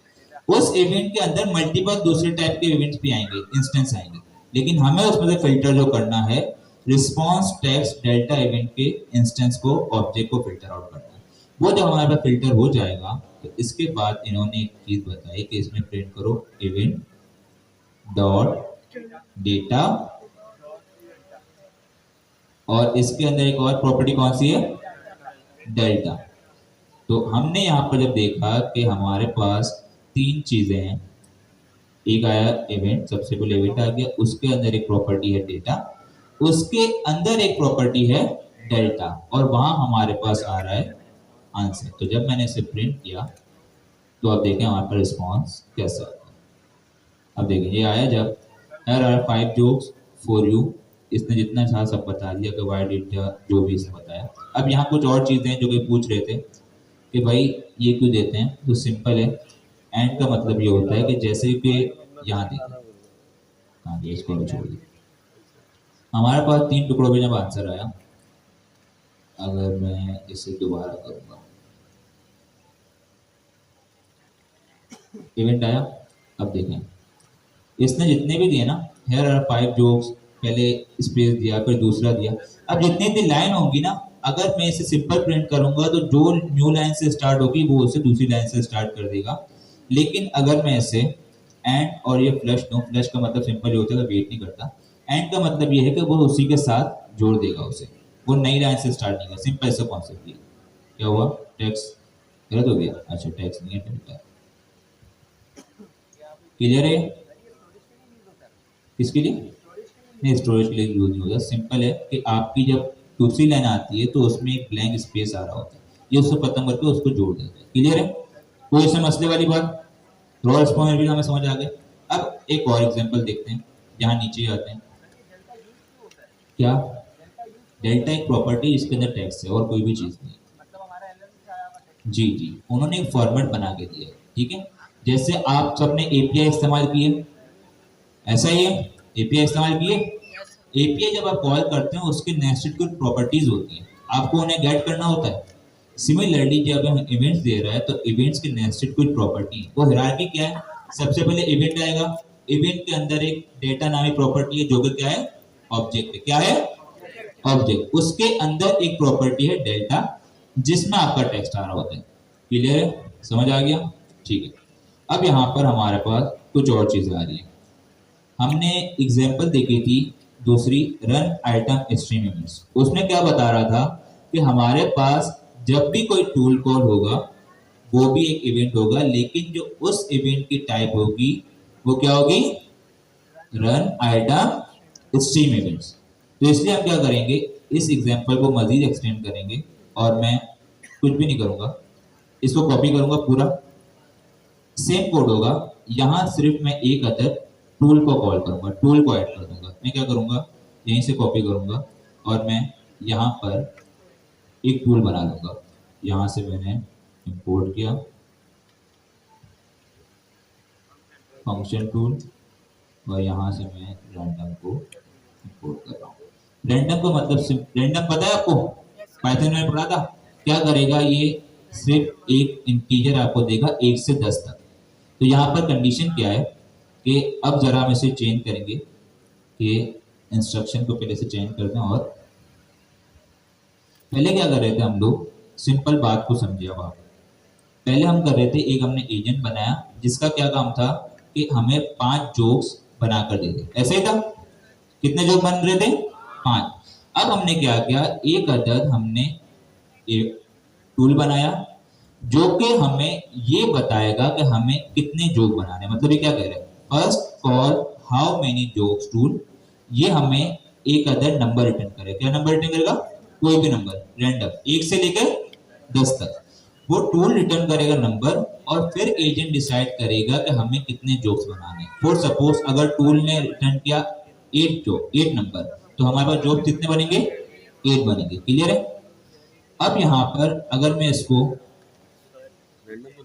उस इवेंट के अंदर मल्टीपल दूसरे टाइप के इवेंट्स भी आएंगे, इंस्टेंस आएंगे, लेकिन हमें उसमें से फिल्टर जो करना है रिस्पॉन्स टेक्स्ट डेल्टा इवेंट के इंस्टेंस को, ऑब्जेक्ट को फिल्टर आउट करना है। वो जब हमारे पास फिल्टर हो जाएगा तो इसके बाद इन्होंने एक चीज बताई कि इसमें प्रिंट करो इवेंट डॉट डेटा, और इसके अंदर एक और प्रॉपर्टी कौन सी है, डेल्टा। तो हमने यहाँ पर जब देखा कि हमारे पास तीन चीजें हैं, एक आया इवेंट, सबसे पहले इवेंट आ गया, उसके अंदर एक प्रॉपर्टी है डेटा, उसके अंदर एक प्रॉपर्टी है डेल्टा, और वहां हमारे पास आ रहा है आंसर। तो जब मैंने इसे प्रिंट किया तो अब देखें हमारे पास रिस्पॉन्स कैसा आता है। अब देखें ये आया जब here are 5 jokes for you, इसने जितना था सब बता दिया कि why did जो भी इसने बताया। अब यहाँ कुछ और चीजें हैं जो कि पूछ रहे थे कि भाई ये क्यों देते हैं, तो सिंपल है, एंड का मतलब ये होता है कि जैसे कि यहाँ देखें कहाँ दिया, इसको भी छोड़ दिया, हमारे पास 3 टुकड़ों में जब आंसर आया, अगर मैं इसे दोबारा करूंगा, इवेंट आया, अब देखें इसने जितने भी दिए ना, here are 5 jokes, पहले स्पेस दिया फिर दूसरा दिया, अब जितनी भी लाइन होंगी ना, अगर मैं इसे सिंपल प्रिंट करूंगा तो जो न्यू लाइन से स्टार्ट होगी वो उसे दूसरी लाइन से स्टार्ट कर देगा। लेकिन अगर मैं इसे एंड और ये फ्लश दूं, फ्लश का मतलब सिंपल ये होता है कि वेट नहीं करता, एंड का मतलब ये है कि वो उसी के साथ जोड़ देगा उसे, वो नई लाइन से स्टार्ट नहीं कर, सिंपल सा कॉन्सेप्ट। क्या हुआ, टेक्स्ट गलत हो गया, अच्छा टेक्स्ट नहीं है डेल्टा, क्लियर है? किसके लिए? नहीं, स्टोरेज के लिए यूज नहीं होता, सिंपल है कि आपकी जब दूसरी लाइन आती है तो उसमें एक ब्लैंक स्पेस आ रहा होता है, ये उसको खत्म करके उसको जोड़ देता है। क्लियर है? कोई इसमें मसले वाली बात? रॉ रिस्पॉन्स भी हमें समझ आ गए। अब एक और एग्जांपल देखते हैं, यहाँ नीचे आते हैं। क्या डेल्टा एक प्रॉपर्टी जिसके अंदर टेक्स्ट है और कोई भी चीज नहीं। जी जी, उन्होंने एक फॉर्मेट बना के दिया है, ठीक है। जैसे आप सबने एपीआई इस्तेमाल किए, ऐसा ही है, एपीआई इस्तेमाल किए, एपीआई जब आप कॉल करते हैं उसके नेस्टेड कुछ प्रॉपर्टीज होती हैं, आपको उन्हें गेट करना होता है। सिमिलरली जब हम इवेंट्स दे रहा है तो इवेंट्स के नेस्टेड कुछ प्रॉपर्टी, वो हायरार्की क्या है, सबसे पहले इवेंट आएगा, इवेंट के अंदर एक डेटा नामी प्रॉपर्टी है जो कि क्या है, ऑब्जेक्ट है। क्या है? ऑब्जेक्ट। उसके अंदर एक प्रॉपर्टी है डेल्टा जिसमें आपका टेक्स्ट आ रहा होता है। क्लियर है? समझ आ गया? ठीक है। अब यहाँ पर हमारे पास कुछ और चीजें आ रही है। हमने एग्जाम्पल देखी थी दूसरी, रन आइटम स्ट्रीम इवेंट्स, उसमें क्या बता रहा था कि हमारे पास जब भी कोई टूल कॉल होगा वो भी एक इवेंट होगा, लेकिन जो उस इवेंट की टाइप होगी वो क्या होगी, रन आइटम स्ट्रीम इवेंट्स। तो इसलिए हम क्या करेंगे, इस एग्जाम्पल को मजीद एक्सटेंड करेंगे और मैं कुछ भी नहीं करूंगा, इसको कॉपी करूंगा पूरा, सेम कोड होगा, यहाँ सिर्फ मैं एक अदर टूल को कॉल करूंगा, टूल को ऐड कर दूंगा। मैं क्या करूंगा, यहीं से कॉपी करूंगा और मैं यहाँ पर एक टूल बना लूंगा, यहाँ से मैंने इंपोर्ट किया फंक्शन टूल और यहाँ से मैं रैंडम को इंपोर्ट कर रहा हूँ। रैंडम का मतलब, रैंडम पता है आपको, पाइथन में पढ़ा था, क्या करेगा ये, सिर्फ एक इंटीजर आपको देगा 1 से 10 तक। तो यहाँ पर कंडीशन क्या है कि अब जरा हम इसे चेंज करेंगे कि इंस्ट्रक्शन को पहले से चेंज करते हैं, और पहले क्या कर रहे थे हम लोग, सिंपल बात को समझिए। अब आप, पहले हम कर रहे थे, एक हमने एजेंट बनाया जिसका क्या काम था कि हमें 5 जोक्स बनाकर दे दे, ऐसे ही था। कितने जोक बन रहे थे? 5। अब हमने क्या किया, एक अदद हमने एक टूल बनाया जो कि हमें ये बताएगा कि हमें कितने जोक बनाने, मतलब ये क्या कह रहे हैं, first call how many jokes tool, ये हमें एक अदर नंबर रिटर्न करेगा। क्या नंबर रिटर्न करेगा? कोई भी नंबर, रैंडम, 1 से लेकर 10 तक। वो टूल रिटर्न करेगा नंबर और फिर एजेंट डिसाइड करेगा कि हमें कितने जोक्स बनाने। फॉर सपोज अगर टूल ने रिटर्न किया 8 नंबर, तो हमारे पास जोक कितने बनेंगे? 8 बनेंगे। क्लियर है? अब यहाँ पर अगर मैं इसको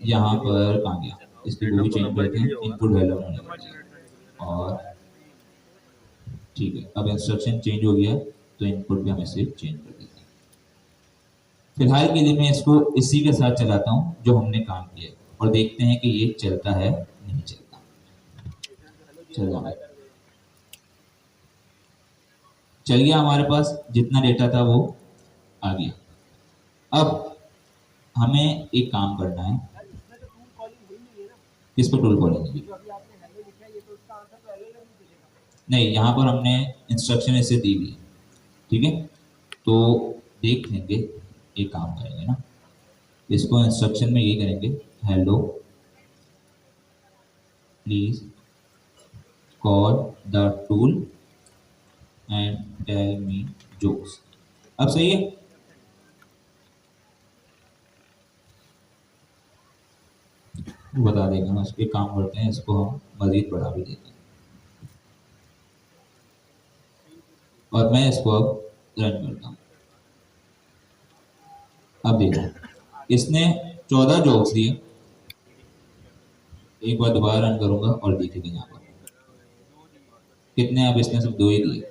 यहाँ पर कहाँ गया, इसको भी चेंज करते हैं, इनपुट वैल्यू और ठीक है, अब इंस्ट्रक्शन चेंज हो गया तो इनपुट भी हम इसे चेंज कर देते हैं। फिलहाल के लिए मैं इसको इसी के साथ चलाता हूँ जो हमने काम किया और देखते हैं कि ये चलता है नहीं चलता। चल गया हमारे पास, जितना डेटा था वो आ गया। अब हमें एक काम करना है, किस पर टूल कॉलिंग? नहीं, यहाँ पर हमने इंस्ट्रक्शन ऐसे दी हुई है, ठीक है, तो देख लेंगे एक काम करेंगे ना, इसको इंस्ट्रक्शन में ये करेंगे, hello please call the tool and tell me jokes. अब सही है, वो बता देगा ना। उसके काम करते हैं, इसको हम मजीद बढ़ा भी देते हैं और मैं इसको अब रन करता हूँ। अब देखो, इसने 14 जोक्स दिए। एक बार दोबारा रन करूंगा और देखेंगे यहाँ पर कितने, अब इसने सिर्फ 2 ही दिए।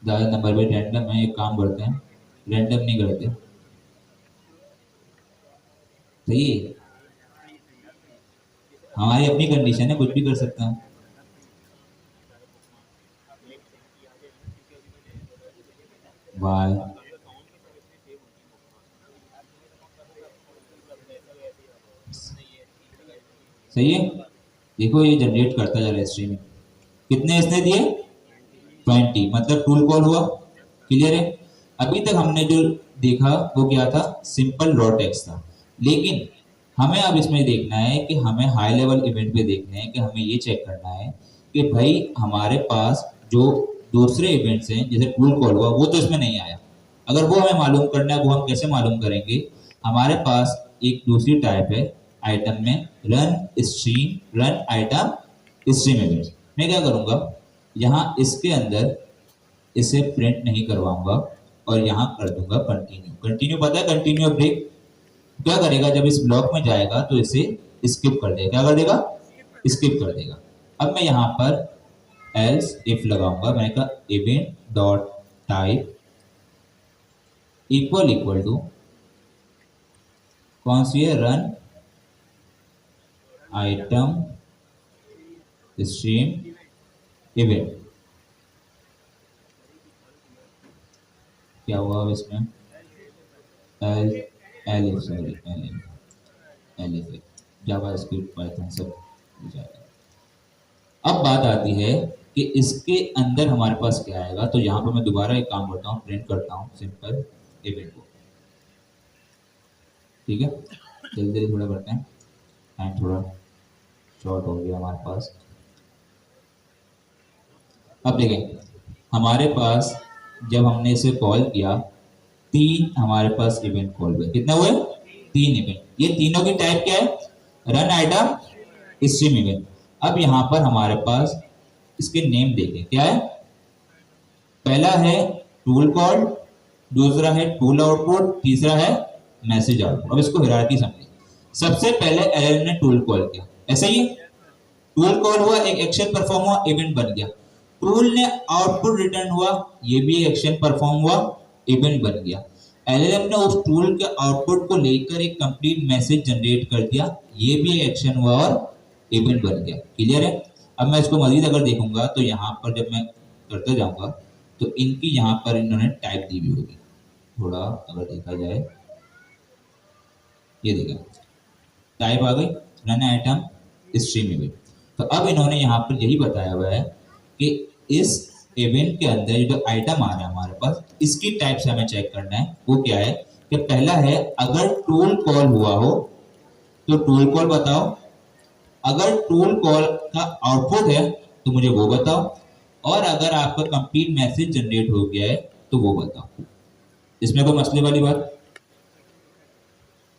ज़्यादा नंबर पे रैंडम है, एक काम करते हैं रैंडम नहीं करते, सही है, हमारी अपनी कंडीशन है, कुछ भी कर सकता हूँ। वाई सही है, देखो ये जनरेट करता जा रहा है स्ट्रीमिंग। कितने इसने दिए, 20, मतलब टूल कॉल हुआ। क्लियर है। अभी तक हमने जो देखा वो क्या था, सिंपल रॉ टेक्स्ट था, लेकिन हमें अब इसमें देखना है कि हमें हाई लेवल इवेंट पे देखना है कि हमें ये चेक करना है कि भाई हमारे पास जो दूसरे इवेंट्स हैं जैसे टूल कॉल हुआ वो तो इसमें नहीं आया। अगर वो हमें मालूम करना है, वो हम कैसे मालूम करेंगे, हमारे पास एक दूसरी टाइप है आइटम में, रन आइटम स्ट्रीम इवेंट। मैं क्या करूंगा, यहाँ इसके अंदर इसे प्रिंट नहीं करवाऊंगा और यहाँ कर दूंगा कंटिन्यू। कंटिन्यू पता है, कंटिन्यू ब्रेक क्या करेगा, जब इस ब्लॉक में जाएगा तो इसे स्किप कर देगा। क्या कर देगा, स्किप कर देगा। अब मैं यहाँ पर एल्स इफ लगाऊंगा, मैंने कहा event dot type equal equal to कौन सी है, रन आइटम स्ट्रीम इवेंट। क्या हुआ अब इसमें, L L sorry L JavaScript Python सब हो जाएगा। अब बात आती है कि इसके अंदर हमारे पास क्या आएगा, तो यहाँ पर मैं दोबारा एक काम करता हूँ, प्रिंट करता हूँ सिंपल इवेंट को। ठीक है, जल्दी जल्दी थोड़ा करते हैं, टाइम थोड़ा शॉर्ट हो गया हमारे पास। अब देखें हमारे पास जब हमने इसे कॉल किया, 3 हमारे पास इवेंट कॉल हुए। कितने हुए, 3 इवेंट। ये तीनों की टाइप क्या है, रन आइटम स्ट्रीम इवेंट। अब यहाँ पर हमारे पास इसके नेम देखें क्या है, पहला है टूल कॉल, दूसरा है टूल आउटपुट, तीसरा है मैसेज आउटपुट। अब इसको हायरार्की समझिए। सबसे पहले एलएल ने टूल कॉल किया, ऐसा ही टूल कॉल हुआ, एक एक्शन परफॉर्म हुआ, इवेंट बन गया। टूल ने आउटपुट रिटर्न हुआ, ये भी एक्शन परफॉर्म हुआ, इवेंट बन गया। एलएलएम ने उस टूल के आउटपुट को लेकर एक कंप्लीट मैसेज जनरेट कर दिया, ये भी एक्शन हुआ और इवेंट बन गया। क्लियर है। अब मैं इसको मजीद अगर देखूंगा तो यहाँ पर जब मैं करते जाऊंगा तो इनकी यहाँ पर इन्होंने टाइप दी हुई होगी। थोड़ा अगर देखा जाए, ये देखा टाइप आ गई, रन आइटम स्ट्रीम इवेंट। तो अब इन्होंने यहाँ पर यही बताया हुआ है कि इस इवेंट के अंदर जो आइटम आ रहा है हमारे पास, इसकी टाइप से हमें चेक करना है। वो क्या है कि पहला है अगर टूल कॉल हुआ हो तो टूल कॉल बताओ, अगर टूल कॉल का आउटपुट है तो मुझे वो बताओ, और अगर आपका कंप्लीट मैसेज जनरेट हो गया है तो वो बताओ। इसमें कोई मसले वाली बात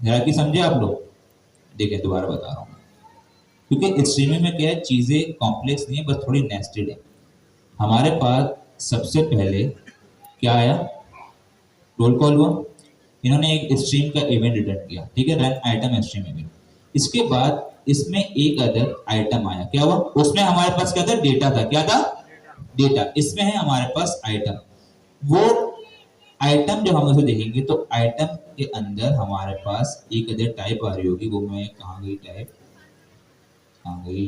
है कि समझे आप लोग। देखें दोबारा बता रहा हूँ, क्योंकि स्ट्रीमिंग में क्या है, चीजें कॉम्प्लेक्स नहीं है, बस थोड़ी नेस्टेड है। हमारे पास सबसे पहले क्या आया, रोल कॉल हुआ, इन्होंने एक स्ट्रीम का इवेंट रिटर्न किया, ठीक है, रन आइटम स्ट्रीम इवेंट। इसके बाद इसमें एक अदर आइटम आया, क्या हुआ, उसमें हमारे पास क्या था, डेटा था, क्या था, डेटा। इसमें है हमारे पास आइटम। वो आइटम जब हम उसे देखेंगे तो आइटम के अंदर हमारे पास एक अदर टाइप आ रही होगी, वो मैं कहाँ गई टाइप, कहाँ गई,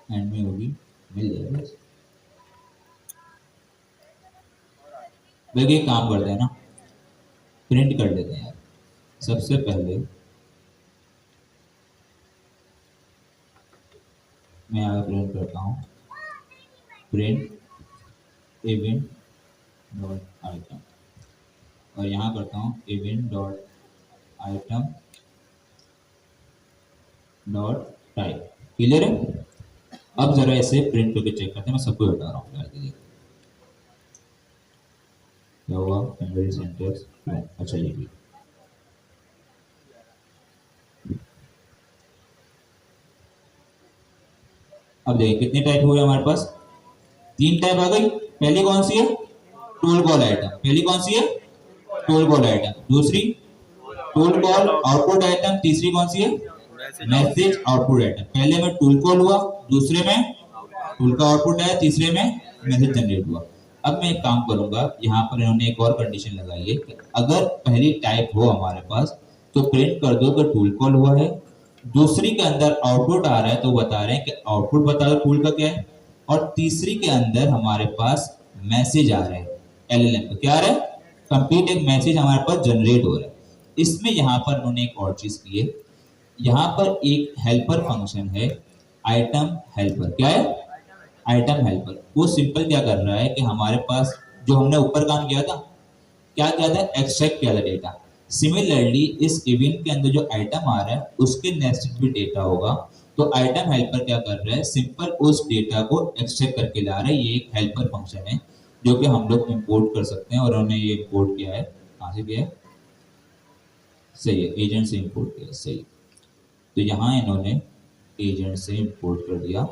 एंड में होगी, मिल जाएगा। देखिए काम करते हैं ना, प्रिंट कर लेते हैं यार। सबसे पहले मैं यहाँ प्रिंट करता हूँ, प्रिंट इवेंट डॉट आइटम और यहाँ करता हूँ event dot item dot type. Clear है? अब जरा इसे प्रिंट करके चेक करते हैं। मैं सबको बता रहा हूँ यार के लिए क्या हुआ। मेमोरी सिंटैक्स अच्छा ये भी। अब देखिए कितने टाइप हुए हमारे पास, 3 टाइप आ गई। पहली कौन सी है? Tool call item. पहली कौन सी है? Tool call item. दूसरी टूल कॉल आउटपुट आइटम। तीसरी कौन सी है? Message output item. पहले में टूल कॉल हुआ, दूसरे में टूल का आउटपुट आया, तीसरे में मैसेज जनरेट हुआ। अब मैं एक काम करूंगा, यहाँ पर इन्होंने एक और कंडीशन लगाई है कि अगर पहली टाइप हो हमारे पास तो प्रिंट कर दो कि टूल कॉल हुआ है। दूसरी के अंदर आउटपुट आ रहा है तो बता रहे हैं कि आउटपुट बता दो टूल का क्या है। और तीसरी के अंदर हमारे पास मैसेज आ रहा है एलएलएम का। क्या आ रहा है? कंप्लीट एक मैसेज हमारे पास जनरेट हो रहा है। इसमें यहाँ पर उन्होंने एक और चीज की है, यहाँ पर एक हेल्पर फंक्शन है आइटम हेल्पर। क्या है? Item helper. वो सिंपल क्या कर रहा है कि हमारे पास जो हमने ऊपर काम किया था, क्या किया था? एक्सट्रैक्ट किया था डेटा। सिमिलरली इस इवेंट के अंदर जो आइटम आ रहा है उसके नेक्स्ट भी डेटा होगा। तो आइटम हेल्पर क्या कर रहा है? सिंपल उस डेटा को एक्सट्रैक्ट करके ला रहा है। ये एक हेल्पर फंक्शन है जो कि हम लोग इंपोर्ट कर सकते हैं और उन्होंने ये इंपोर्ट किया है। कहाँ से किया है? सही है, एजेंट से इंपोर्ट किया। सही। तो यहाँ इन्होंने एजेंट से इंपोर्ट कर दिया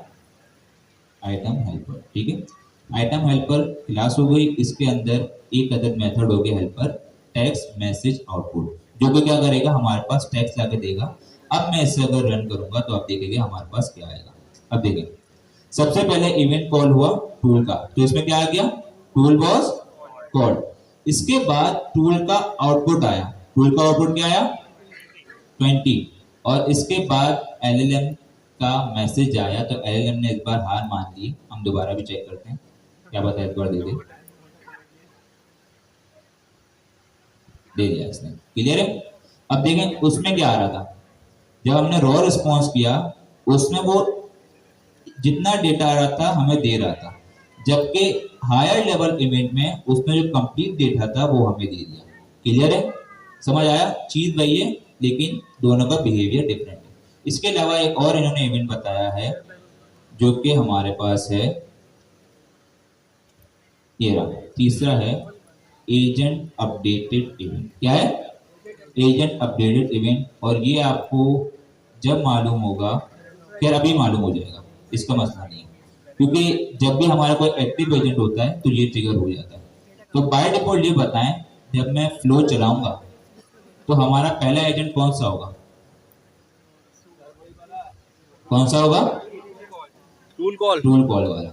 आइटम हेल्पर। ठीक है, आइटम हेल्पर क्लास हो गई। इसके अंदर एक अदर मेथड हो गया हेल्पर टेक्स्ट मैसेज आउटपुट, जो कि क्या करेगा? हमारे पास टेक्स्ट लाके देगा। अब मैं इसे अगर रन करूंगा तो आप देखेंगे हमारे पास क्या आएगा। अब देखें, सबसे पहले इवेंट कॉल हुआ टूल का, तो इसमें क्या आ गया? Tool was called. इसके बाद टूल का आउटपुट आया। टूल का आउटपुट क्या आया? 20। और इसके बाद एलएलएम का मैसेज आया। तो एलएलएम ने इस बार हार मान ली। हम दोबारा भी चेक करते हैं, क्या पता इस बार दे दे। दे दिया इसने। क्लियर है? अब देखें उसमें क्या आ रहा था। जब हमने रॉ रिस्पॉन्स किया उसमें वो जितना डेटा आ रहा था हमें दे रहा था, जबकि हायर लेवल इवेंट में उसने जो कंप्लीट डेटा था वो हमें दे दिया। क्लियर है? समझ आया? चीज वही है लेकिन दोनों का बिहेवियर डिफरेंट है। इसके अलावा एक और इन्होंने इवेंट बताया है जो कि हमारे पास है, ये रहा। तीसरा है एजेंट अपडेटेड इवेंट। क्या है? Agent updated event. और ये आपको जब मालूम होगा, खैर अभी मालूम हो जाएगा, इसका मसला नहीं है, क्योंकि जब भी हमारा कोई एक्टिव एजेंट होता है तो ये ट्रिगर हो जाता है। तो बाय डिफॉल्ट ये बताएं, जब मैं फ्लो चलाऊंगा तो हमारा पहला एजेंट कौन सा होगा? कौन सा होगा? Tool call. टूल कॉल वाला।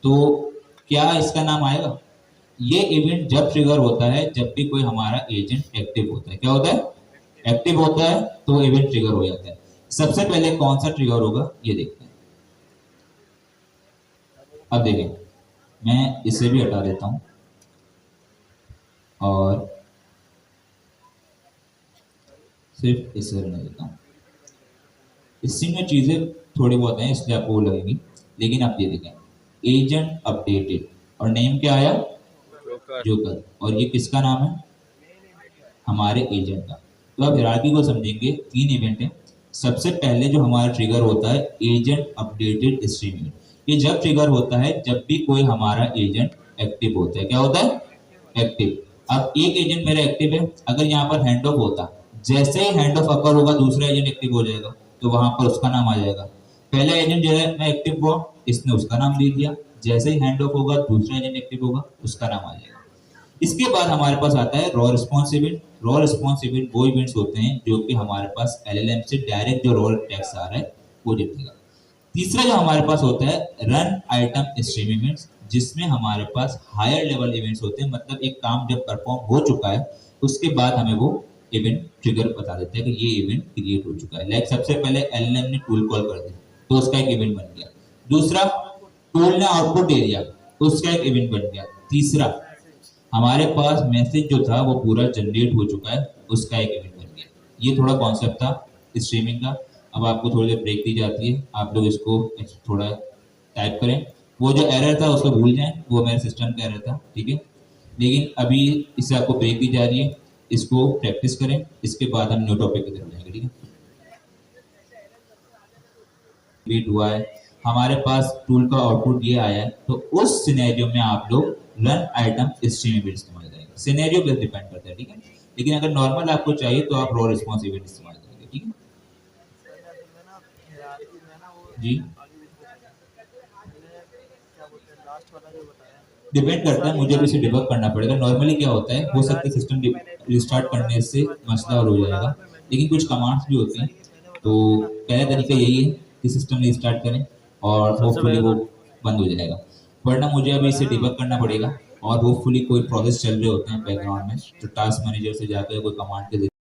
तो क्या इसका नाम आएगा? ये इवेंट जब ट्रिगर होता है जब भी कोई हमारा एजेंट एक्टिव होता है। क्या होता है? एक्टिव होता है तो इवेंट ट्रिगर हो जाता है। सबसे पहले कौन सा ट्रिगर होगा ये देखते हैं। अब देखें, मैं इसे भी हटा देता हूं और सिर्फ इसे रहने देता हूं। इसी में चीजें थोड़ी बहुत हैं इसलिए आपको वो लगेगी, लेकिन आप ये देखें एजेंट अपडेटेड और नेम क्या आया? जोकर। और ये किसका नाम है? हमारे एजेंट का। तो आप हिरार्की को समझेंगे, 3 इवेंट है। सबसे पहले जो हमारा ट्रिगर होता है एजेंट अपडेटेड स्ट्रीम इवेंट। ये जब ट्रिगर होता है जब भी कोई हमारा एजेंट एक्टिव होता है। क्या होता है? एक्टिव। अब एक एजेंट मेरा एक्टिव है, अगर यहाँ पर हैंड ऑफ होता, जैसे ही हैंड ऑफ अपर होगा दूसरा एजेंट एक्टिव हो जाएगा, तो वहां पर उसका नाम आ जाएगा। पहला एजेंट जो है मैं एक्टिव हुआ, इसने उसका नाम दे दिया। जैसे ही हैंड ऑफ होगा दूसरा एजेंट एक्टिव होगा, उसका नाम आ जाएगा। इसके बाद हमारे पास आता है raw response event. Raw response event वो इवेंट्स होते हैं जो कि हमारे पास एलएलएम से डायरेक्ट जो रॉ टेक्स्ट आ रहा है वो देखेगा। तीसरा जो हमारे पास होता है रन आइटम स्ट्रीम इवेंट्स, जिसमें हमारे पास हायर लेवल इवेंट्स होते हैं। मतलब एक काम जब परफॉर्म हो चुका है उसके बाद हमें वो इवेंट ट्रिगर बता देता है कि ये इवेंट क्रिएट हो चुका है। लाइक सबसे पहले एलएलएम ने टूल कॉल कर दिया तो उसका एक इवेंट बन गया। दूसरा, टूल ने आउटपुट दे दिया तो उसका एक इवेंट बन गया। तीसरा, हमारे पास मैसेज जो था वो पूरा जनरेट हो चुका है, उसका एक इवेंट बन गया। ये थोड़ा कॉन्सेप्ट था स्ट्रीमिंग का। अब आपको थोड़ी देर ब्रेक दी जाती है, आप लोग इसको थोड़ा टाइप करें। वो जो एरर था उसको भूल जाएं, वो मेरे सिस्टम का एरर था। ठीक है, लेकिन अभी इससे आपको ब्रेक दी जा रही है, इसको प्रैक्टिस करें, इसके बाद हम न्यू टॉपिक की तरफ जाएंगे। ठीक है, बीट हुआ है, हमारे पास टूल का आउटपुट ये आया है, तो उस सिनेरियो में आप लोग रन आइटम स्ट्रीम इवेंट इस्तेमाल करेंगे। सिनेरियो पे डिपेंड करता है। ठीक है, लेकिन अगर नॉर्मल आपको चाहिए तो आप रॉ रिस्पॉन्स इवेंट इस्तेमाल करेंगे। ठीक है जी, डिपेंड करता है, मुझे भी इसे डिबग करना पड़ेगा। नॉर्मली क्या होता है, हो सकता है सिस्टम रिस्टार्ट करने से मसला और हो जाएगा, लेकिन कुछ कमांड्स भी होती हैं। तो पहला तरीका यही है कि सिस्टम रिस्टार्ट करें और होपफुली वो बंद हो जाएगा, वरना मुझे अभी इसे डिबग करना पड़ेगा और होपफुली कोई प्रोसेस चल रहे होते हैं बैकग्राउंड में, तो टास्क मैनेजर से जाकर कोई कमांड के